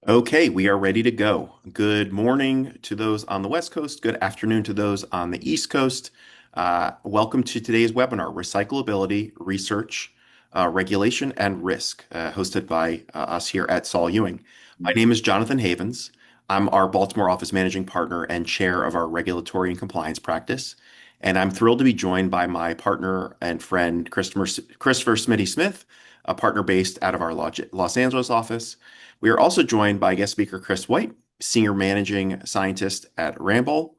Okay, we are ready to go. Good morning to those on the West Coast. Good afternoon to those on the East Coast. Welcome to today's webinar, Recyclability, Research, Regulation, and Risk, hosted by us here at Saul Ewing. My name is Jonathan Havens. I'm our Baltimore office managing partner and chair of our regulatory and compliance practice. And I'm thrilled to be joined by my partner and friend, Christopher Smitty Smith, a partner based out of our Los Angeles office. We are also joined by guest speaker Chris White, Senior Managing Scientist at Ramboll.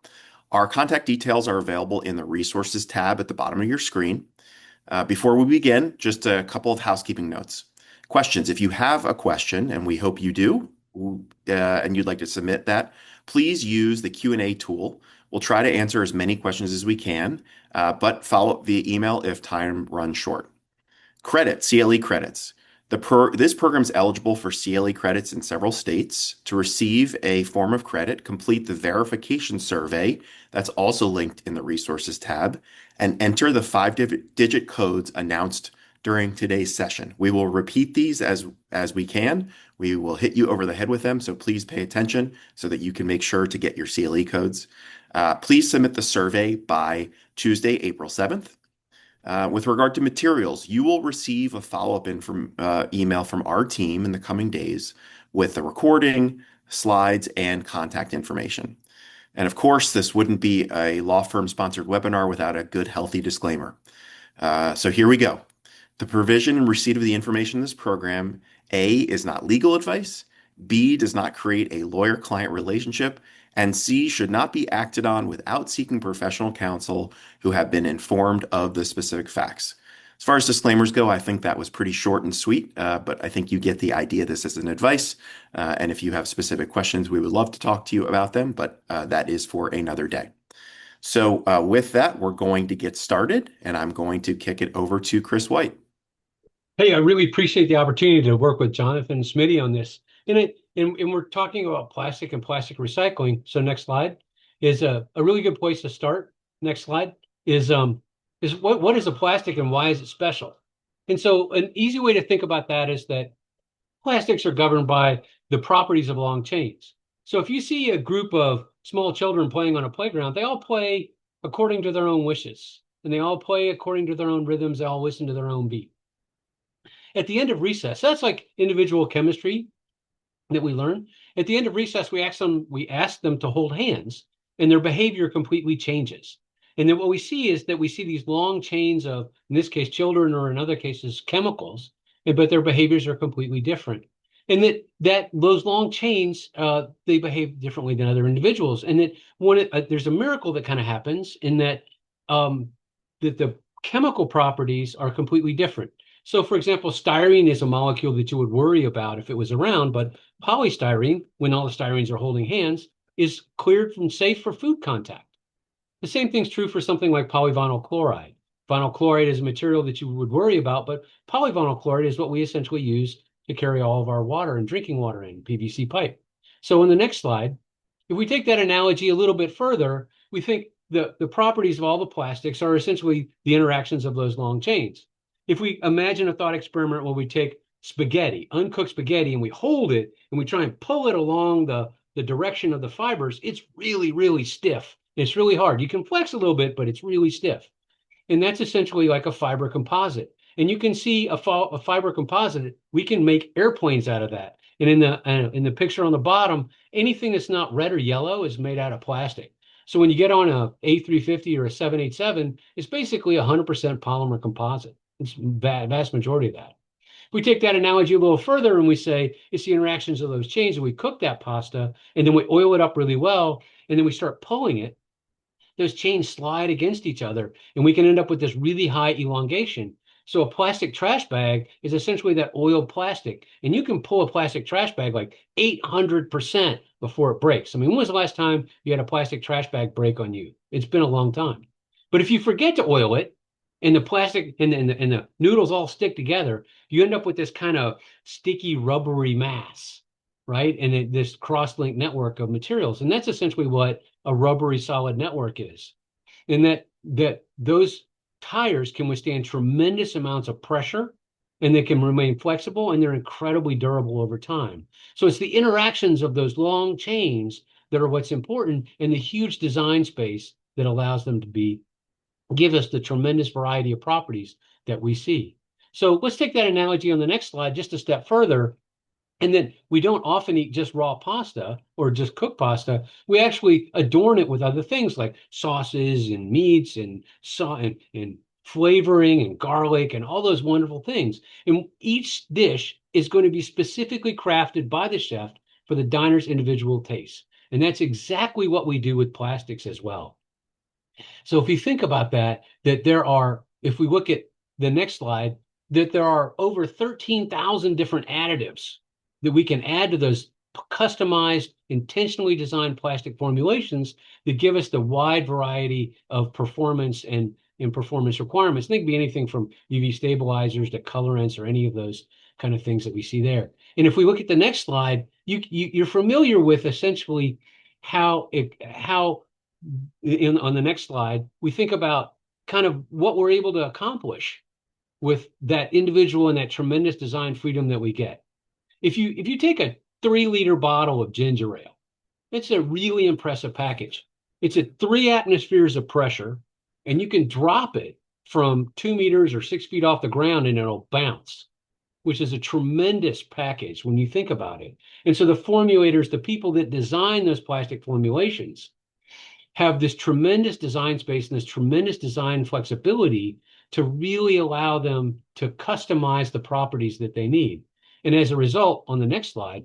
Our contact details are available in the Resources tab at the bottom of your screen. Before we begin, just a couple of housekeeping notes. Questions. If you have a question, and we hope you do, and you'd like to submit that, please use the Q&A tool. We'll try to answer as many questions as we can, but follow up via email if time runs short. Credit, CLE credits. This program is eligible for CLE credits in several states. To receive a form of credit, complete the verification survey that's also linked in the Resources tab and enter the five-digit codes announced during today's session. We will repeat these as we can. We will hit you over the head with them, so please pay attention so that you can make sure to get your CLE codes. Please submit the survey by Tuesday, April 7th. With regard to materials, you will receive a follow-up email from our team in the coming days with the recording, slides, and contact information. And of course, this wouldn't be a law firm sponsored webinar without a good, healthy disclaimer. So here we go. The provision and receipt of the information in this program, A, is not legal advice, B, does not create a lawyer-client relationship, and C, should not be acted on without seeking professional counsel who have been informed of the specific facts. As far as disclaimers go, I think that was pretty short and sweet, but I think you get the idea. This is an advice, and if you have specific questions, we would love to talk to you about them, but that is for another day. So with that, we're going to get started, and I'm going to kick it over to Chris White. Hey, I really appreciate the opportunity to work with Jonathan and Smitty on this. And we're talking about plastic and plastic recycling. So next slide is a really good place to start. Next slide is what is a plastic and why is it special? And so an easy way to think about that is that plastics are governed by the properties of long chains. So if you see a group of small children playing on a playground, they all play according to their own wishes, and they all play according to their own rhythms. They all listen to their own beat. At the end of recess, that's like individual chemistry that we learn. At the end of recess, we ask them to hold hands, and their behavior completely changes. And then what we see is that we see these long chains of, in this case, children, or in other cases, chemicals, but their behaviors are completely different. And that those long chains, they behave differently than other individuals. And that there's a miracle that kind of happens in that the chemical properties are completely different. So, for example, styrene is a molecule that you would worry about if it was around, but polystyrene, when all the styrenes are holding hands, is cleared from safe for food contact. The same thing's true for something like polyvinyl chloride. Vinyl chloride is a material that you would worry about, but polyvinyl chloride is what we essentially use to carry all of our water and drinking water in PVC pipe. So, in the next slide, if we take that analogy a little bit further, we think the properties of all the plastics are essentially the interactions of those long chains. If we imagine a thought experiment where we take spaghetti, uncooked spaghetti, and we hold it and we try and pull it along the direction of the fibers, it's really, really stiff. It's really hard. You can flex a little bit, but it's really stiff. And that's essentially like a fiber composite. And you can see a fiber composite, we can make airplanes out of that. And in the picture on the bottom, anything that's not red or yellow is made out of plastic. So when you get on a A350 or a 787, it's basically 100% polymer composite. It's vast majority of that. If we take that analogy a little further and we say it's the interactions of those chains, and we cook that pasta and then we oil it up really well, and then we start pulling it, those chains slide against each other, and we can end up with this really high elongation. So a plastic trash bag is essentially that oiled plastic, and you can pull a plastic trash bag like 800% before it breaks. I mean, when was the last time you had a plastic trash bag break on you? It's been a long time. But if you forget to oil it, and the plastic and the noodles all stick together, you end up with this kind of sticky, rubbery mass, right? And this cross-linked network of materials. And that's essentially what a rubbery solid network is. And that those tires can withstand tremendous amounts of pressure and they can remain flexible, and they're incredibly durable over time. So it's the interactions of those long chains that are what's important, and the huge design space that allows them to give us the tremendous variety of properties that we see. So let's take that analogy on the next slide just a step further. And then we don't often eat just raw pasta or just cooked pasta. We actually adorn it with other things like sauces and meats and flavoring and garlic and all those wonderful things. And each dish is going to be specifically crafted by the chef for the diner's individual taste. And that's exactly what we do with plastics as well. So if you think about that, if we look at the next slide, that there are over 13,000 different additives that we can add to those customized, intentionally designed plastic formulations that give us the wide variety of performance and performance requirements. They can be anything from UV stabilizers to colorants or any of those kind of things that we see there. And if we look at the next slide, you're familiar with essentially how on the next slide, we think about kind of what we're able to accomplish with that individual and that tremendous design freedom that we get. If you take a 3-liter bottle of ginger ale, it's a really impressive package. It's at 3 atmospheres of pressure, and you can drop it from 2 meters or 6 feet off the ground and it'll bounce, which is a tremendous package when you think about it. And so the formulators, the people that design those plastic formulations, have this tremendous design space and this tremendous design flexibility to really allow them to customize the properties that they need. And as a result, on the next slide,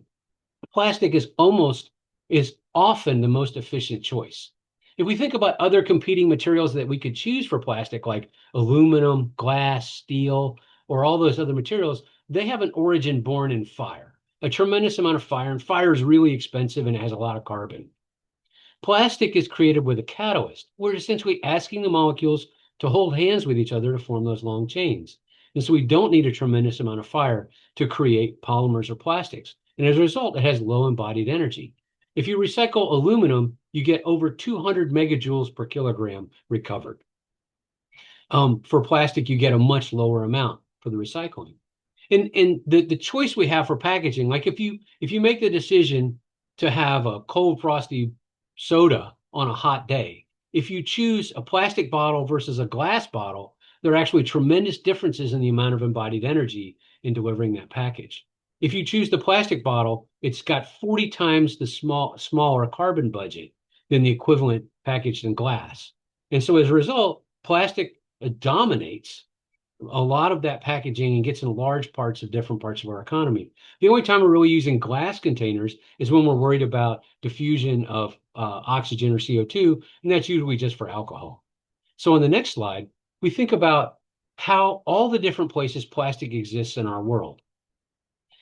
plastic is often the most efficient choice. If we think about other competing materials that we could choose for plastic, like aluminum, glass, steel, or all those other materials, they have an origin born in fire, a tremendous amount of fire, and fire is really expensive and it has a lot of carbon. Plastic is created with a catalyst. We're essentially asking the molecules to hold hands with each other to form those long chains. And so we don't need a tremendous amount of fire to create polymers or plastics. And as a result, it has low embodied energy. If you recycle aluminum, you get over 200 megajoules per kilogram recovered. For plastic, you get a much lower amount for the recycling. And the choice we have for packaging, like if you make the decision to have a cold frosty soda on a hot day, if you choose a plastic bottle versus a glass bottle, there are actually tremendous differences in the amount of embodied energy in delivering that package. If you choose the plastic bottle, it's got 40 times the smaller carbon budget than the equivalent packaged in glass. And so as a result, plastic dominates a lot of that packaging and gets in large parts of different parts of our economy. The only time we're really using glass containers is when we're worried about diffusion of oxygen or CO2, and that's usually just for alcohol. So on the next slide, we think about how all the different places plastic exists in our world.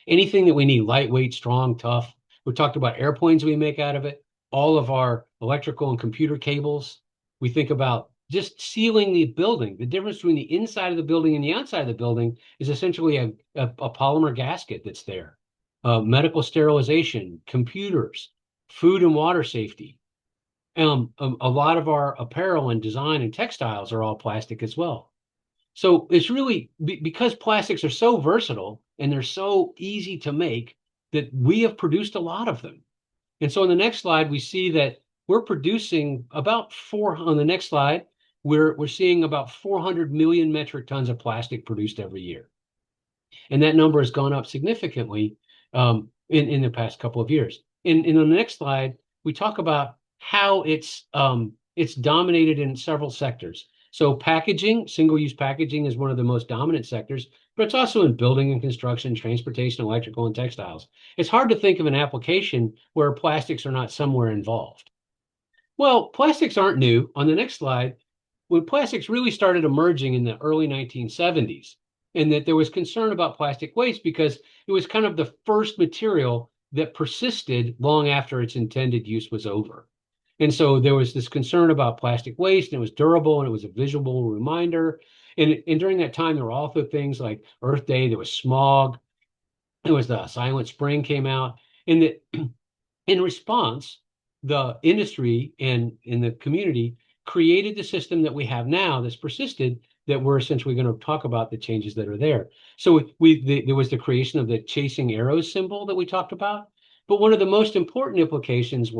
Anything that we need, lightweight, strong, tough. We talked about airplanes we make out of it, all of our electrical and computer cables. We think about just sealing the building. The difference between the inside of the building and the outside of the building is essentially a polymer gasket that's there. Medical sterilization, computers, food and water safety. A lot of our apparel and design and textiles are all plastic as well. So it's really because plastics are so versatile and they're so easy to make that we have produced a lot of them. And so on the next slide, we see that we're producing on the next slide, we're seeing about 400 million metric tons of plastic produced every year. And that number has gone up significantly in the past couple of years. In the next slide, we talk about how it's dominated in several sectors. So packaging, single-use packaging is one of the most dominant sectors, but it's also in building and construction, transportation, electrical, and textiles. It's hard to think of an application where plastics are not somewhere involved. Well, plastics aren't new. On the next slide, when plastics really started emerging in the early 1970s, and that there was concern about plastic waste because it was kind of the first material that persisted long after its intended use was over. And so there was this concern about plastic waste, and it was durable, and it was a visual reminder. And during that time, there were also things like Earth Day, there was smog, there was the Silent Spring came out. And that in response, the industry and in the community created the system that we have now that's persisted that we're essentially going to talk about the changes that are there. So there was the creation of the chasing arrows symbol that we talked about. But one of the most important implications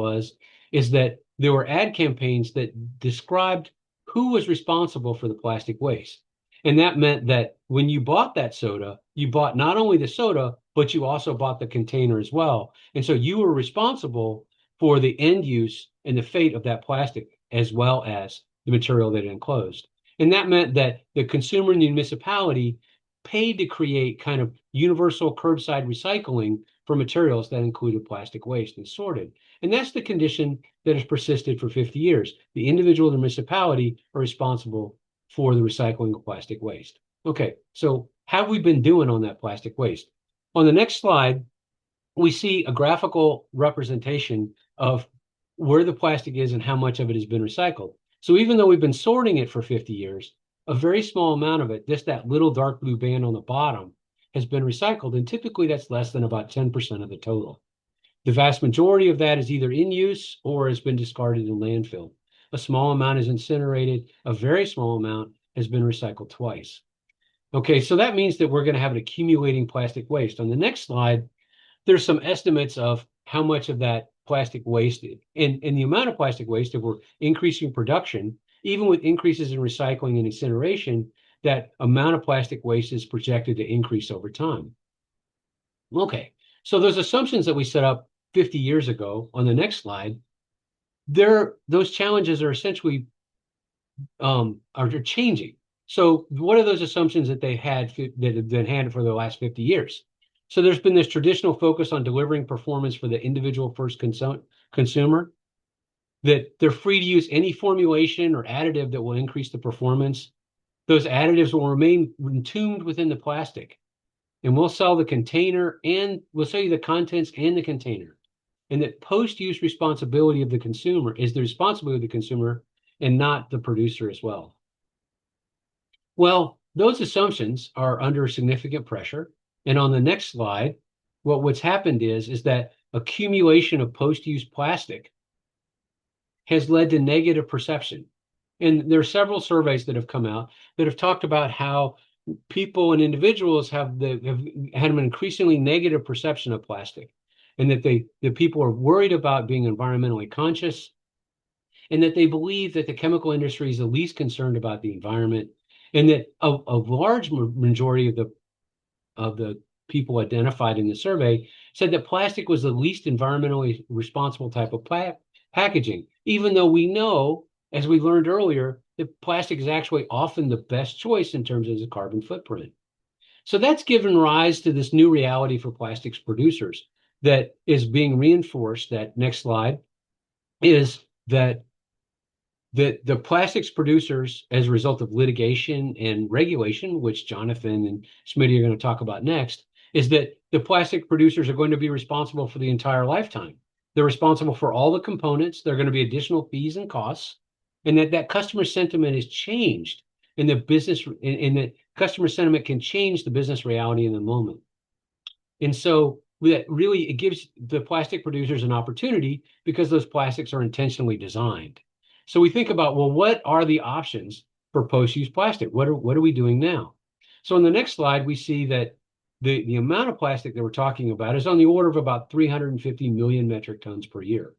is that there were ad campaigns that described who was responsible for the plastic waste. And that meant that when you bought that soda, you bought not only the soda, but you also bought the container as well. And so you were responsible for the end use and the fate of that plastic, as well as the material that it enclosed. And that meant that the consumer and the municipality paid to create kind of universal curbside recycling for materials that included plastic waste and sorted. And that's the condition that has persisted for 50 years. The individual and the municipality are responsible for the recycling of plastic waste. Okay, so how have we been doing on that plastic waste? On the next slide, we see a graphical representation of where the plastic is and how much of it has been recycled. So even though we've been sorting it for 50 years, a very small amount of it, just that little dark blue band on the bottom, has been recycled. And typically that's less than about 10% of the total. The vast majority of that is either in use or has been discarded in landfill. A small amount is incinerated. A very small amount has been recycled twice. Okay, so that means that we're going to have an accumulating plastic waste. On the next slide, there's some estimates of how much of that plastic waste and the amount of plastic waste, if we're increasing production, even with increases in recycling and incineration, that amount of plastic waste is projected to increase over time. Okay, so those assumptions that we set up 50 years ago on the next slide, those challenges are essentially are changing. So what are those assumptions that they had that have been had for the last 50 years? So there's been this traditional focus on delivering performance for the individual first consumer, that they're free to use any formulation or additive that will increase the performance. Those additives will remain entombed within the plastic, and we'll sell the container and we'll sell you the contents and the container. And that post-use responsibility of the consumer is the responsibility of the consumer and not the producer as well. Well, those assumptions are under significant pressure. And on the next slide, what's happened is that accumulation of post-use plastic has led to negative perception. And there are several surveys that have come out that have talked about how people and individuals have had an increasingly negative perception of plastic, and that the people are worried about being environmentally conscious, and that they believe that the chemical industry is the least concerned about the environment, and that a large majority of the people identified in the survey said that plastic was the least environmentally responsible type of packaging, even though we know, as we learned earlier, that plastic is actually often the best choice in terms of the carbon footprint. So that's given rise to this new reality for plastics producers that is being reinforced. That next slide is that the plastics producers, as a result of litigation and regulation, which Jonathan and Smitty are going to talk about next, is that the plastic producers are going to be responsible for the entire lifetime. They're responsible for all the components. There are going to be additional fees and costs, and that customer sentiment is changed, and the business and that customer sentiment can change the business reality in the moment. And so that really it gives the plastic producers an opportunity because those plastics are intentionally designed. So we think about, well, what are the options for post-use plastic? What are we doing now? So on the next slide, we see that the amount of plastic that we're talking about is on the order of about 350 million metric tons per year.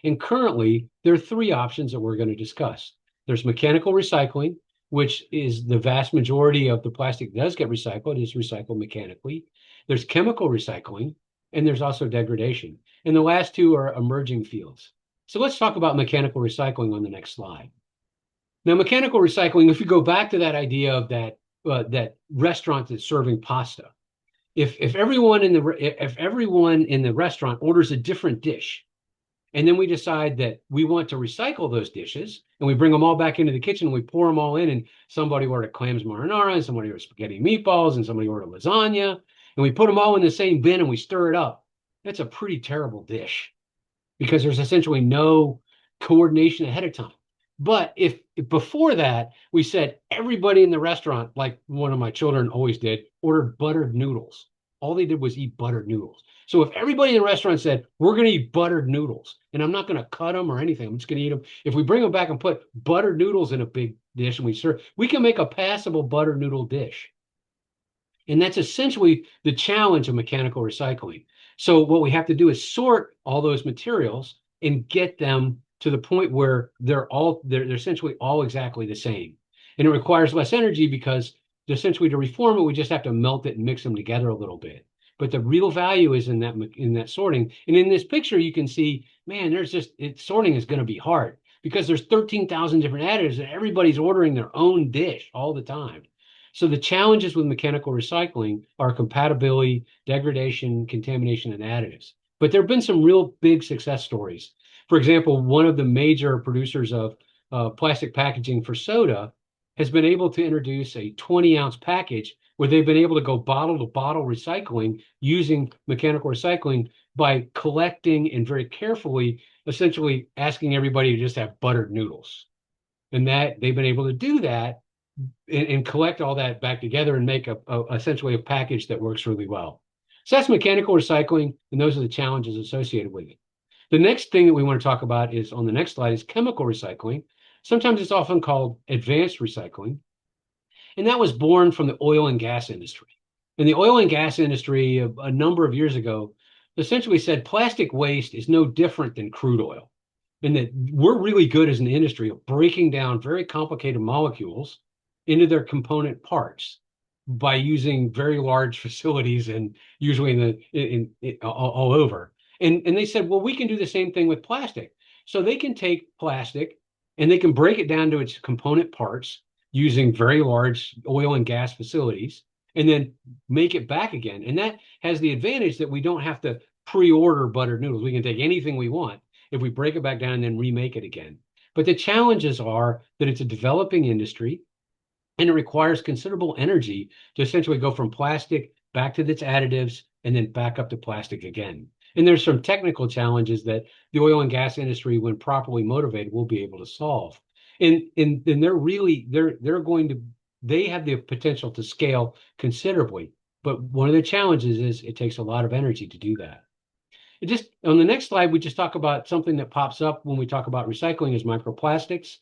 And currently, there are three options that we're going to discuss. There's mechanical recycling, which is the vast majority of the plastic does get recycled, is recycled mechanically. There's chemical recycling, and there's also degradation. And the last two are emerging fields. So let's talk about mechanical recycling on the next slide. Now, mechanical recycling, if you go back to that idea of that restaurant that's serving pasta, if everyone in the restaurant orders a different dish, and then we decide that we want to recycle those dishes, and we bring them all back into the kitchen, and we pour them all in, and somebody ordered clams marinara, and somebody ordered spaghetti meatballs, and somebody ordered lasagna, and we put them all in the same bin and we stir it up. That's a pretty terrible dish, because there's essentially no coordination ahead of time. But if before that, we said everybody in the restaurant, like one of my children always did, ordered buttered noodles. all they did was eat buttered noodles. So if everybody in the restaurant said, we're going to eat buttered noodles, and I'm not going to cut them or anything, I'm just going to eat them. If we bring them back and put buttered noodles in a big dish and we serve, we can make a passable buttered noodle dish. And that's essentially the challenge of mechanical recycling. So what we have to do is sort all those materials and get them to the point where they're essentially all exactly the same. And it requires less energy because essentially to reform it, we just have to melt it and mix them together a little bit. But the real value is in that sorting. And in this picture, you can see, man, sorting is going to be hard because there's 13,000 different additives and everybody's ordering their own dish all the time. So the challenges with mechanical recycling are compatibility, degradation, contamination, and additives. But there have been some real big success stories. For example, one of the major producers of plastic packaging for soda has been able to introduce a 20-ounce package where they've been able to go bottle to bottle recycling using mechanical recycling by collecting and very carefully, essentially asking everybody to just have buttered noodles. And that they've been able to do that and collect all that back together and make essentially a package that works really well. So that's mechanical recycling, and those are the challenges associated with it. The next thing that we want to talk about is on the next slide is chemical recycling. Sometimes it's often called advanced recycling, and that was born from the oil and gas industry. And the oil and gas industry a number of years ago essentially said plastic waste is no different than crude oil, and that we're really good as an industry of breaking down very complicated molecules into their component parts by using very large facilities and usually all over. And they said, well, we can do the same thing with plastic. So they can take plastic and they can break it down to its component parts using very large oil and gas facilities and then make it back again. And that has the advantage that we don't have to pre-order buttered noodles. We can take anything we want if we break it back down and then remake it again. But the challenges are that it's a developing industry and it requires considerable energy to essentially go from plastic back to its additives and then back up to plastic again. And there's some technical challenges that the oil and gas industry, when properly motivated, will be able to solve. And they have the potential to scale considerably. But one of the challenges is it takes a lot of energy to do that. It just on the next slide, we just talk about something that pops up when we talk about recycling is microplastics.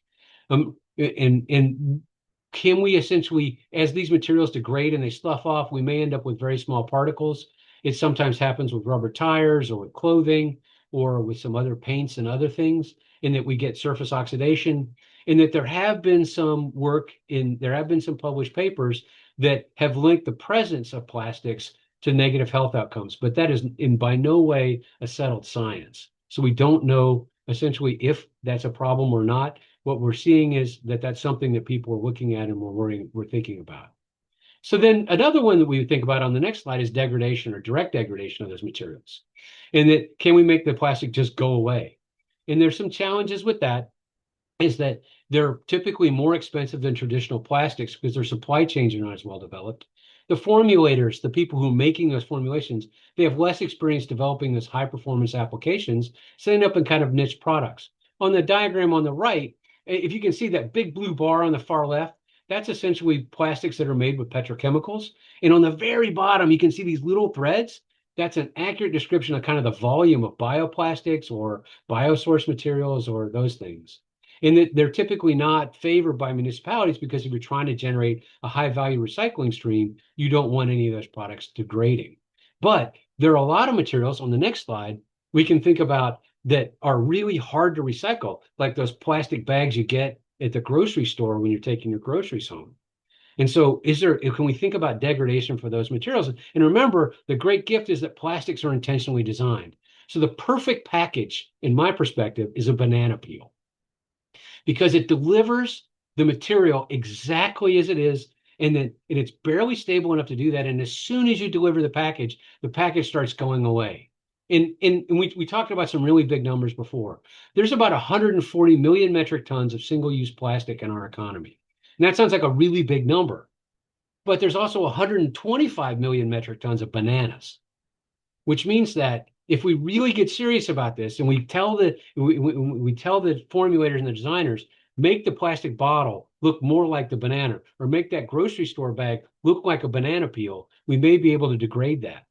And can we essentially, as these materials degrade and they slough off, we may end up with very small particles. It sometimes happens with rubber tires or with clothing or with some other paints and other things, in that we get surface oxidation. And that there have been some published papers that have linked the presence of plastics to negative health outcomes, but that is in by no way a settled science. So we don't know essentially if that's a problem or not. What we're seeing is that that's something that people are looking at and we're thinking about. So then another one that we would think about on the next slide is degradation or direct degradation of those materials. And that can we make the plastic just go away? And there's some challenges with that, is that they're typically more expensive than traditional plastics because their supply chains are not as well developed. The formulators, the people who are making those formulations, they have less experience developing those high performance applications, so they end up in kind of niche products. On the diagram on the right, if you can see that big blue bar on the far left, that's essentially plastics that are made with petrochemicals. And on the very bottom, you can see these little threads. That's an accurate description of kind of the volume of bioplastics or biosource materials or those things. And that they're typically not favored by municipalities because if you're trying to generate a high value recycling stream, you don't want any of those products degrading. But there are a lot of materials on the next slide we can think about that are really hard to recycle, like those plastic bags you get at the grocery store when you're taking your groceries home. And so can we think about degradation for those materials? And remember, the great gift is that plastics are intentionally designed. So the perfect package, in my perspective, is a banana peel because it delivers the material exactly as it is. And it's barely stable enough to do that. And as soon as you deliver the package starts going away. And we talked about some really big numbers before. There's about 140 million metric tons of single-use plastic in our economy. And that sounds like a really big number. But there's also 125 million metric tons of bananas, which means that if we really get serious about this and we tell the formulators and the designers, make the plastic bottle look more like the banana, or make that grocery store bag look like a banana peel, we may be able to degrade that.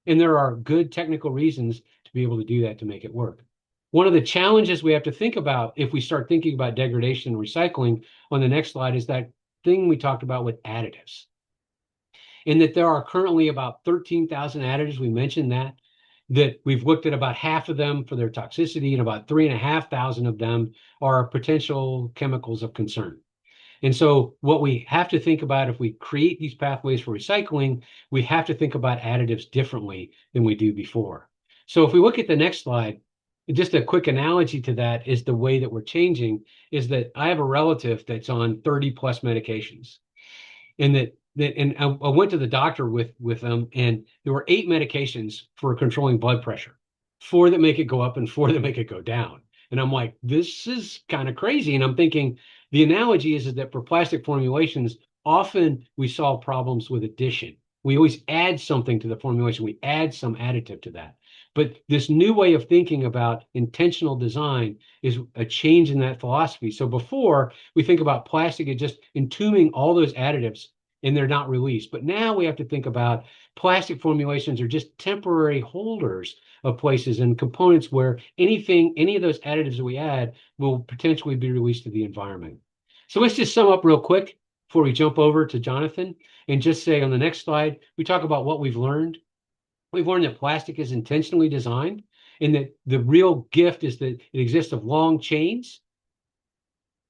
And there are good technical reasons to be able to do that to make it work. One of the challenges we have to think about if we start thinking about degradation and recycling on the next slide is that thing we talked about with additives. In that there are currently about 13,000 additives. We mentioned that we've looked at about half of them for their toxicity, and about 3,500 of them are potential chemicals of concern. And so what we have to think about if we create these pathways for recycling, we have to think about additives differently than we do before. So if we look at the next slide, just a quick analogy to that is the way that we're changing is that I have a relative that's on 30 plus medications. And I went to the doctor with them, and there were 8 medications for controlling blood pressure, 4 that make it go up and 4 that make it go down. And I'm like, this is kind of crazy. And I'm thinking the analogy is that for plastic formulations, often we solve problems with addition. We always add something to the formulation. We add some additive to that. But this new way of thinking about intentional design is a change in that philosophy. So before we think about plastic as just entombing all those additives and they're not released. But now we have to think about plastic formulations are just temporary holders of places and components where any of those additives that we add will potentially be released to the environment. So let's just sum up real quick before we jump over to Jonathan and just say on the next slide, we talk about what we've learned. We've learned that plastic is intentionally designed and that the real gift is that it exists of long chains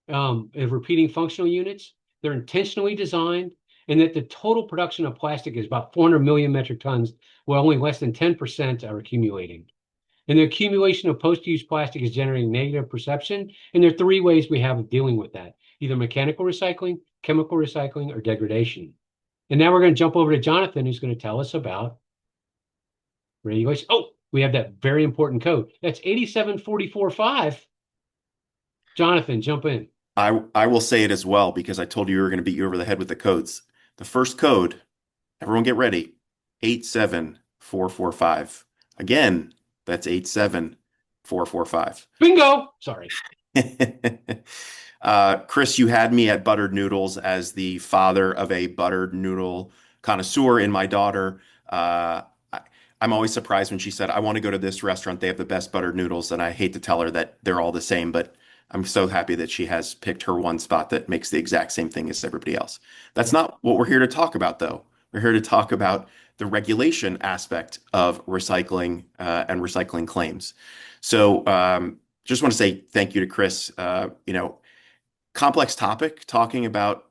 of repeating functional units. They're intentionally designed, and that the total production of plastic is about 400 million metric tons, while only less than 10% are accumulating. And the accumulation of post-use plastic is generating negative perception. And there are 3 ways we have of dealing with that: either mechanical recycling, chemical recycling, or degradation. And now we're going to jump over to Jonathan, who's going to tell us about regulation. Oh, we have that very important code. That's 87445. Jonathan, jump in. I will say it as well because I told you we were going to beat you over the head with the codes. The first code, everyone get ready, 87445. Again, that's 87445. Bingo. Sorry. Chris, you had me at buttered noodles as the father of a buttered noodle connoisseur in my daughter. I, I'm always surprised when she said, I want to go to this restaurant. They have the best buttered noodles. And I hate to tell her that they're all the same, but I'm so happy that she has picked her one spot that makes the exact same thing as everybody else. That's not what we're here to talk about, though. We're here to talk about the regulation aspect of recycling and recycling claims. So, just want to say thank you to Chris. Complex topic talking about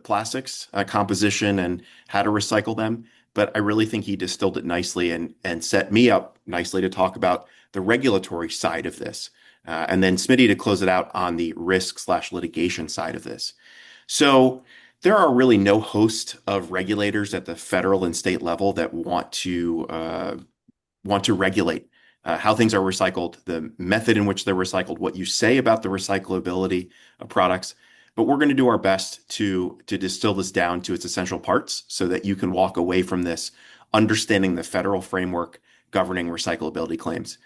plastics, composition, and how to recycle them. But I really think he distilled it nicely and set me up nicely to talk about the regulatory side of this. And then Smitty to close it out on the risk/litigation side of this. So there are really no host of regulators at the federal and state level that want to regulate how things are recycled, the method in which they're recycled, what you say about the recyclability of products. But we're going to do our best to distill this down to its essential parts so that you can walk away from this understanding the federal framework governing recyclability claims.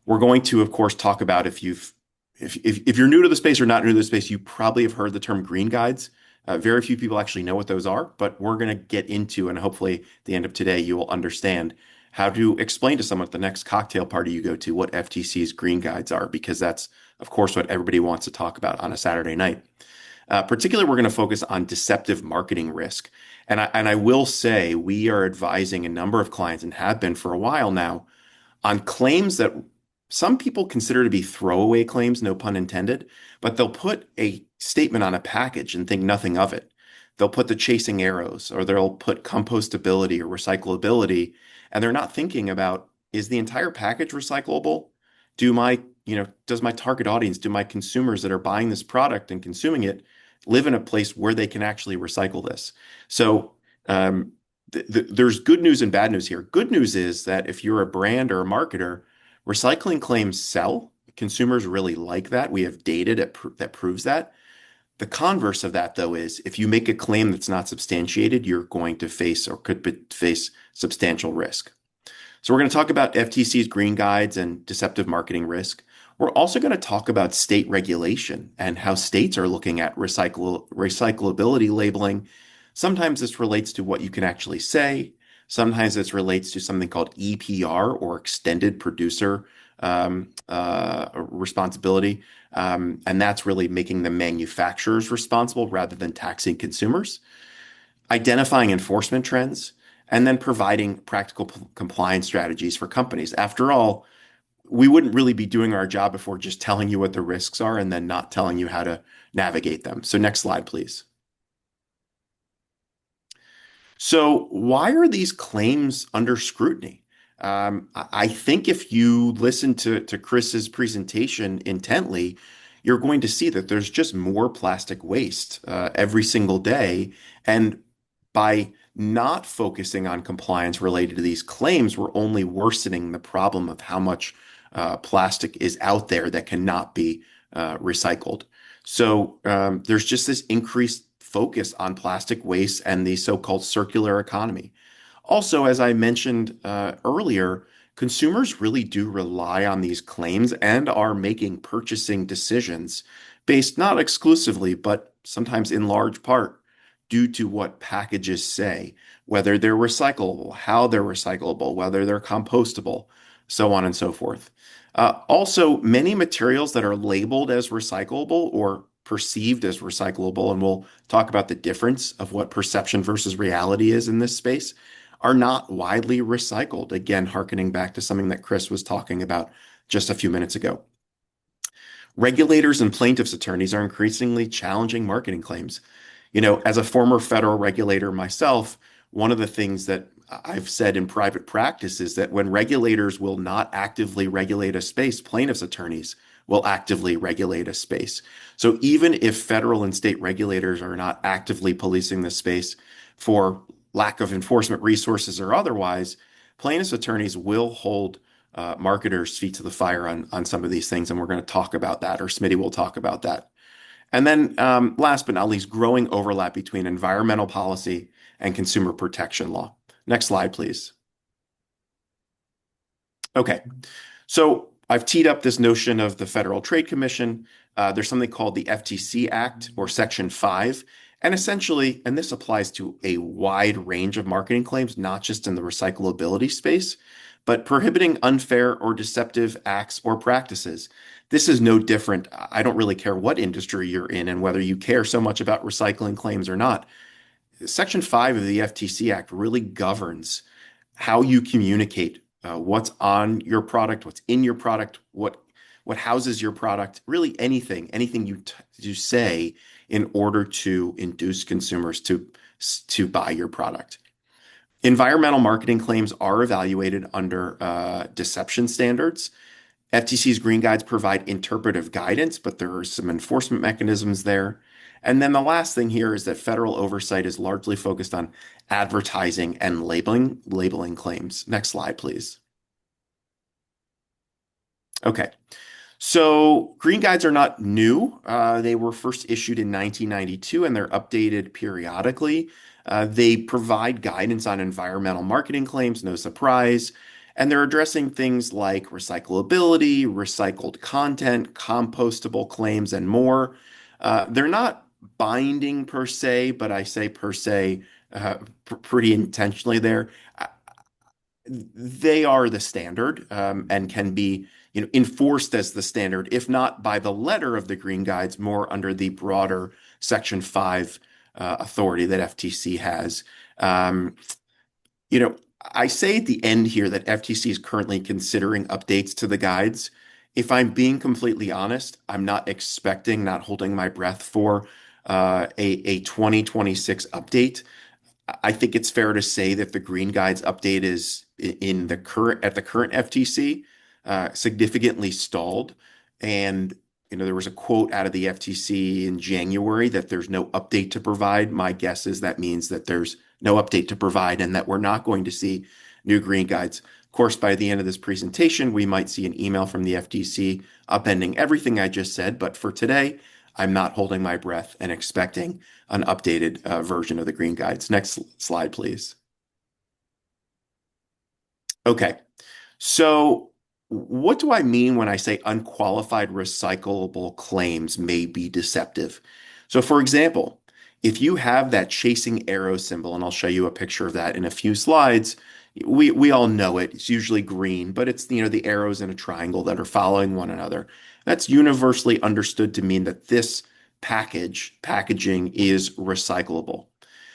We're going to, of course, talk about if you're new to the space or not new to the space, you probably have heard the term green guides. Very few people actually know what those are, but we're going to get into, and hopefully at the end of today, you will understand how to explain to someone at the next cocktail party you go to what FTC's green guides are, because that's, of course, what everybody wants to talk about on a Saturday night. Particularly, we're going to focus on deceptive marketing risk. And I will say we are advising a number of clients and have been for a while now on claims that some people consider to be throwaway claims, no pun intended, but they'll put a statement on a package and think nothing of it. They'll put the chasing arrows, or they'll put compostability or recyclability, and they're not thinking about, is the entire package recyclable? Does my target audience, do my consumers that are buying this product and consuming it live in a place where they can actually recycle this? So there's good news and bad news here. Good news is that if you're a brand or a marketer, recycling claims sell. Consumers really like that. We have data that proves that. The converse of that, though, is if you make a claim that's not substantiated, you're going to face or could face substantial risk. So we're going to talk about FTC's green guides and deceptive marketing risk. We're also going to talk about state regulation and how states are looking at recyclability labeling. Sometimes this relates to what you can actually say. Sometimes this relates to something called EPR or extended producer responsibility. And that's really making the manufacturers responsible rather than taxing consumers, identifying enforcement trends, and then providing practical compliance strategies for companies. After all, we wouldn't really be doing our job if we're just telling you what the risks are and then not telling you how to navigate them. So next slide, please. So why are these claims under scrutiny? I think if you listen to Chris's presentation intently, you're going to see that there's just more plastic waste every single day. And by not focusing on compliance related to these claims, we're only worsening the problem of how much plastic is out there that cannot be recycled. So there's just this increased focus on plastic waste and the so-called circular economy. Also, as I mentioned earlier, consumers really do rely on these claims and are making purchasing decisions based not exclusively, but sometimes in large part due to what packages say, whether they're recyclable, how they're recyclable, whether they're compostable, so on and so forth. Also, many materials that are labeled as recyclable or perceived as recyclable, and we'll talk about the difference of what perception versus reality is in this space, are not widely recycled. Again, hearkening back to something that Chris was talking about just a few minutes ago. Regulators and plaintiffs' attorneys are increasingly challenging marketing claims. As a former federal regulator myself, one of the things that I've said in private practice is that when regulators will not actively regulate a space, plaintiffs' attorneys will actively regulate a space. So even if federal and state regulators are not actively policing the space for lack of enforcement resources or otherwise, plaintiffs' attorneys will hold marketers' feet to the fire on some of these things, and we're going to talk about that, or Smitty will talk about that. And then, last but not least, growing overlap between environmental policy and consumer protection law. Next slide, please. Okay, so I've teed up this notion of the Federal Trade Commission. There's something called the FTC Act or Section 5. And essentially, and this applies to a wide range of marketing claims, not just in the recyclability space, but prohibiting unfair or deceptive acts or practices. This is no different. I don't really care what industry you're in and whether you care so much about recycling claims or not. Section 5 of the FTC Act really governs how you communicate what's on your product, what's in your product, what houses your product, really anything you say in order to induce consumers to buy your product. Environmental marketing claims are evaluated under deception standards. FTC's green guides provide interpretive guidance, but there are some enforcement mechanisms there. And then the last thing here is that federal oversight is largely focused on advertising and labeling claims. Next slide, please. Okay. So green guides are not new. They were first issued in 1992 and they're updated periodically. They provide guidance on environmental marketing claims, no surprise. And they're addressing things like recyclability, recycled content, compostable claims, and more. They're not binding per se, but I say per se pretty intentionally there. They are the standard and can be enforced as the standard, if not by the letter of the green guides, more under the broader Section 5 authority that FTC has. I say at the end here that FTC is currently considering updates to the guides. If I'm being completely honest, I'm not expecting, not holding my breath for a 2026 update. I think it's fair to say that the Green Guides update is at the current FTC significantly stalled. And there was a quote out of the FTC in January that there's no update to provide. My guess is that means that there's no update to provide and that we're not going to see new Green Guides. Of course, by the end of this presentation, we might see an email from the FTC upending everything I just said. But for today, I'm not holding my breath and expecting an updated version of the Green Guides. Next slide, please. Okay, so what do I mean when I say unqualified recyclable claims may be deceptive? So, for example, if you have that chasing arrow symbol, and I'll show you a picture of that in a few slides, we all know it. It's usually green, but it's the arrows in a triangle that are following one another. That's universally understood to mean that this packaging is recyclable.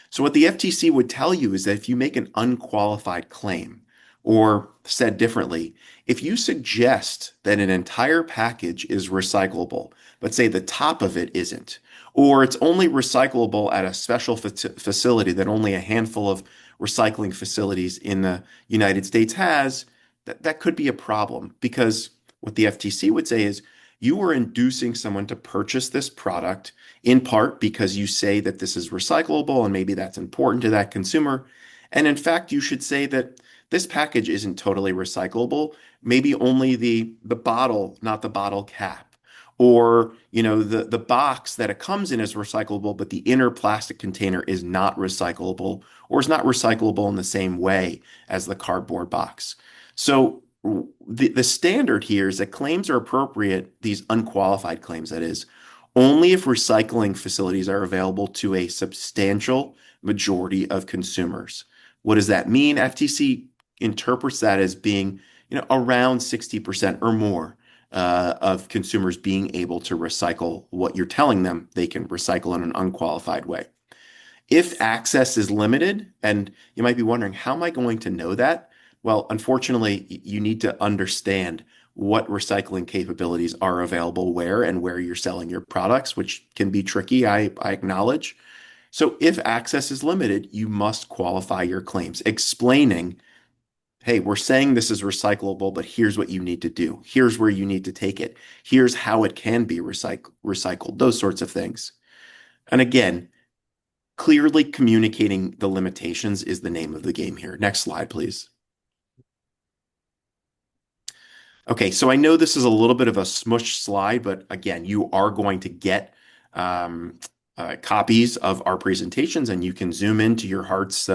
So what the FTC would tell you is that if you make an unqualified claim, or said differently, if you suggest that an entire package is recyclable, but say the top of it isn't, or it's only recyclable at a special facility that only a handful of recycling facilities in the United States has, that could be a problem because what the FTC would say is you are inducing someone to purchase this product in part because you say that this is recyclable and maybe that's important to that consumer. And in fact, you should say that this package isn't totally recyclable, maybe only the bottle, not the bottle cap. Or, the box that it comes in is recyclable, but the inner plastic container is not recyclable or is not recyclable in the same way as the cardboard box. So the standard here is that claims are appropriate, these unqualified claims, that is, only if recycling facilities are available to a substantial majority of consumers. What does that mean? FTC interprets that as being, around 60% or more of consumers being able to recycle what you're telling them they can recycle in an unqualified way. If access is limited, and you might be wondering, how am I going to know that? Well, unfortunately, you need to understand what recycling capabilities are available where and where you're selling your products, which can be tricky, I acknowledge. So if access is limited, you must qualify your claims, explaining, hey, we're saying this is recyclable, but here's what you need to do. Here's where you need to take it. Here's how it can be recycled, those sorts of things. And again, clearly communicating the limitations is the name of the game here. Next slide, please. Okay, so I know this is a little bit of a smush slide, but again, you are going to get um, copies of our presentations, and you can zoom into your heart's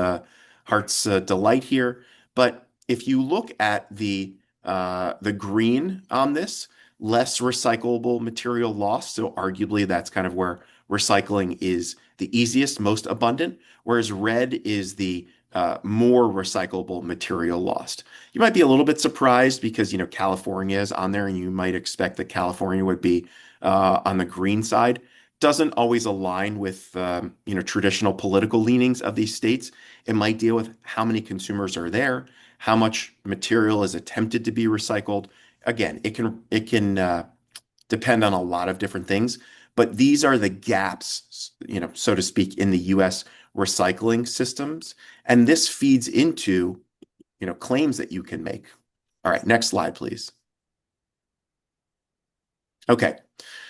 delight here. But if you look at the green on this, less recyclable material lost. So arguably, that's kind of where recycling is the easiest, most abundant, whereas red is the more recyclable material lost. You might be a little bit surprised because, California is on there and you might expect that California would be on the green side. Doesn't always align with, traditional political leanings of these states. It might deal with how many consumers are there, how much material is attempted to be recycled. Again, it can depend on a lot of different things, but these are the gaps, so to speak, in the U.S. recycling systems, and this feeds into claims that you can make. All right, next slide, please. Okay,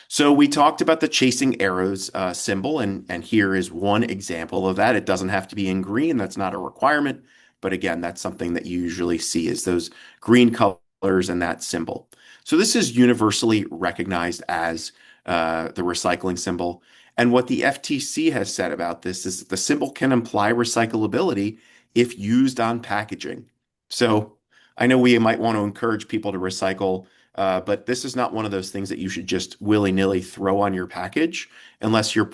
so we talked about the chasing arrows symbol, and here is one example of that. It doesn't have to be in green. That's not a requirement. But again, that's something that you usually see is those green colors and that symbol. So this is universally recognized as the recycling symbol. And what the FTC has said about this is that the symbol can imply recyclability if used on packaging. So I know we might want to encourage people to recycle, but this is not one of those things that you should just willy-nilly throw on your package unless you're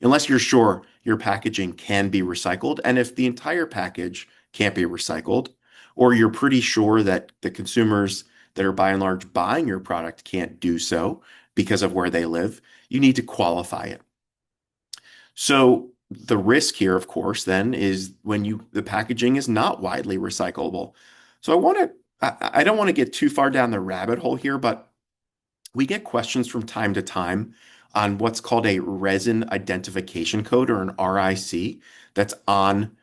unless you're sure your packaging can be recycled. And if the entire package can't be recycled, or you're pretty sure that the consumers that are by and large buying your product can't do so because of where they live, you need to qualify it. So the risk here, of course, then is when the packaging is not widely recyclable. So I don't want to get too far down the rabbit hole here, but we get questions from time to time on what's called a resin identification code, or an RIC, that's on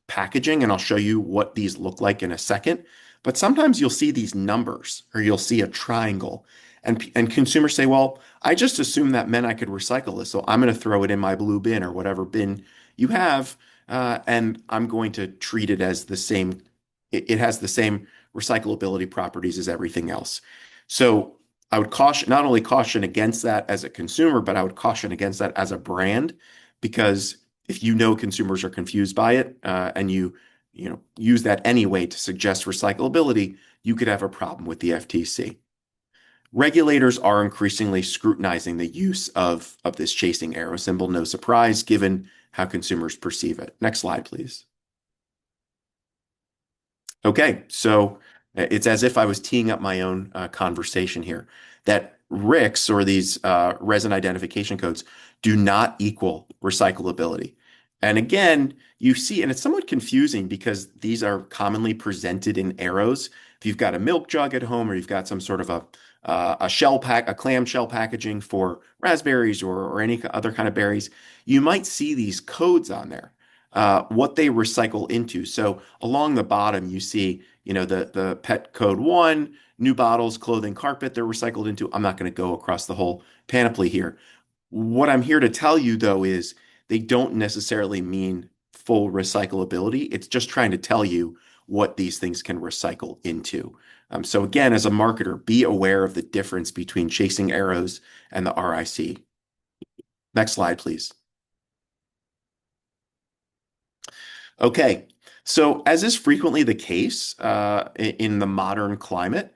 packaging, and I'll show you what these look like in a second. But sometimes you'll see these numbers, or you'll see a triangle, and consumers say, "Well, I just assumed that meant I could recycle this, so I'm going to throw it in my blue bin or whatever bin you have, and I'm going to treat it as the same. It has the same recyclability properties as everything else." So I would not only caution against that as a consumer, but I would caution against that as a brand, because if consumers are confused by it, and you use that anyway to suggest recyclability, you could have a problem with the FTC. Regulators are increasingly scrutinizing the use of this chasing arrow symbol, no surprise, given how consumers perceive it. Next slide, please. Okay, so it's as if I was teeing up my own conversation here. That RICs, or these resin identification codes, do not equal recyclability. And again, you see, and it's somewhat confusing because these are commonly presented in arrows. If you've got a milk jug at home, or you've got some sort of a clam shell packaging for raspberries or any other kind of berries, you might see these codes on there, what they recycle into. So along the bottom, you see, the pet code 1, new bottles, clothing, carpet, they're recycled into. I'm not going to go across the whole panoply here. What I'm here to tell you, though, is they don't necessarily mean full recyclability. It's just trying to tell you what these things can recycle into. So again, as a marketer, be aware of the difference between chasing arrows and the RIC. Next slide, please. Okay, so as is frequently the case in the modern climate,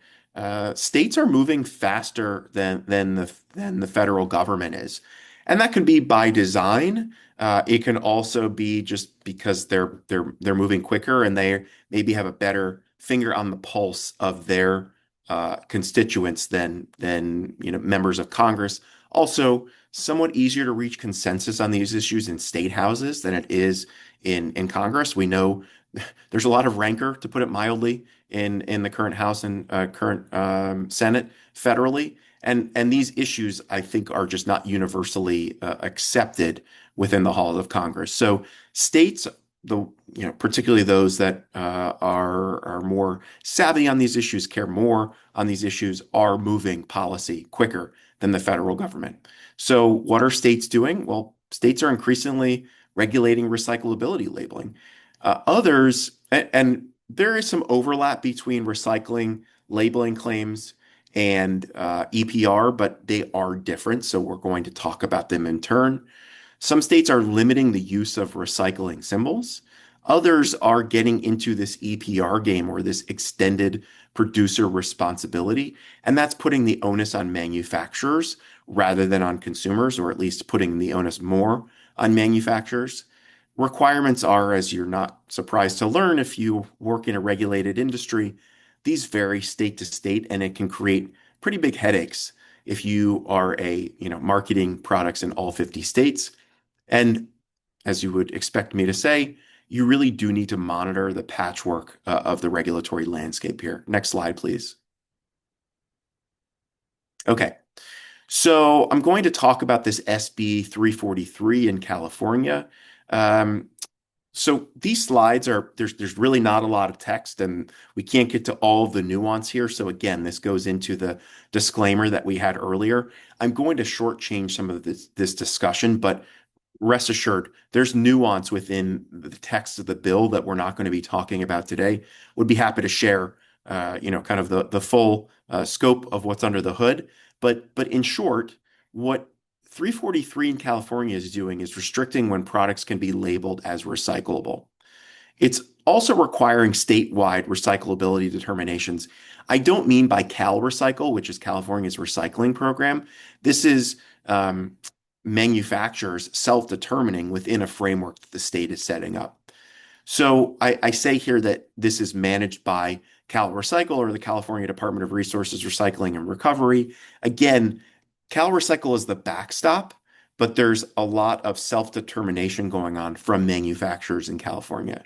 states are moving faster than the federal government is, and that can be by design. It can also be just because they're moving quicker and they maybe have a better finger on the pulse of their constituents than members of Congress. Also, somewhat easier to reach consensus on these issues in state houses than it is in Congress. We know there's a lot of rancor, to put it mildly, in the current House and current Senate federally, and these issues I think are just not universally accepted within the halls of Congress. So states, particularly those that are more savvy on these issues, care more on these issues, are moving policy quicker than the federal government. So what are states doing? Well, states are increasingly regulating recyclability labeling. Others, and there is some overlap between recycling labeling claims and EPR, but they are different. So we're going to talk about them in turn. Some states are limiting the use of recycling symbols. Others are getting into this EPR game, or this extended producer responsibility, and that's putting the onus on manufacturers rather than on consumers, or at least putting the onus more on manufacturers. Requirements are, as you're not surprised to learn if you work in a regulated industry, these vary state to state, and it can create pretty big headaches if you are marketing products in all 50 states. And as you would expect me to say, you really do need to monitor the patchwork of the regulatory landscape here. Next slide, please. Okay, so I'm going to talk about this SB 343 in California. Um, so these slides there's really not a lot of text, and we can't get to all of the nuance here. So again, this goes into the disclaimer that we had earlier. I'm going to shortchange some of this discussion, but rest assured, there's nuance within the text of the bill that we're not going to be talking about today. Would be happy to share, kind of the full scope of what's under the hood. But in short, what 343 in California is doing is restricting when products can be labeled as recyclable. It's also requiring statewide recyclability determinations. I don't mean by CalRecycle, which is California's recycling program. This is manufacturers self-determining within a framework that the state is setting up. So I say here that this is managed by CalRecycle, or the California Department of Resources, Recycling and Recovery. Again, CalRecycle is the backstop, but there's a lot of self-determination going on from manufacturers in California.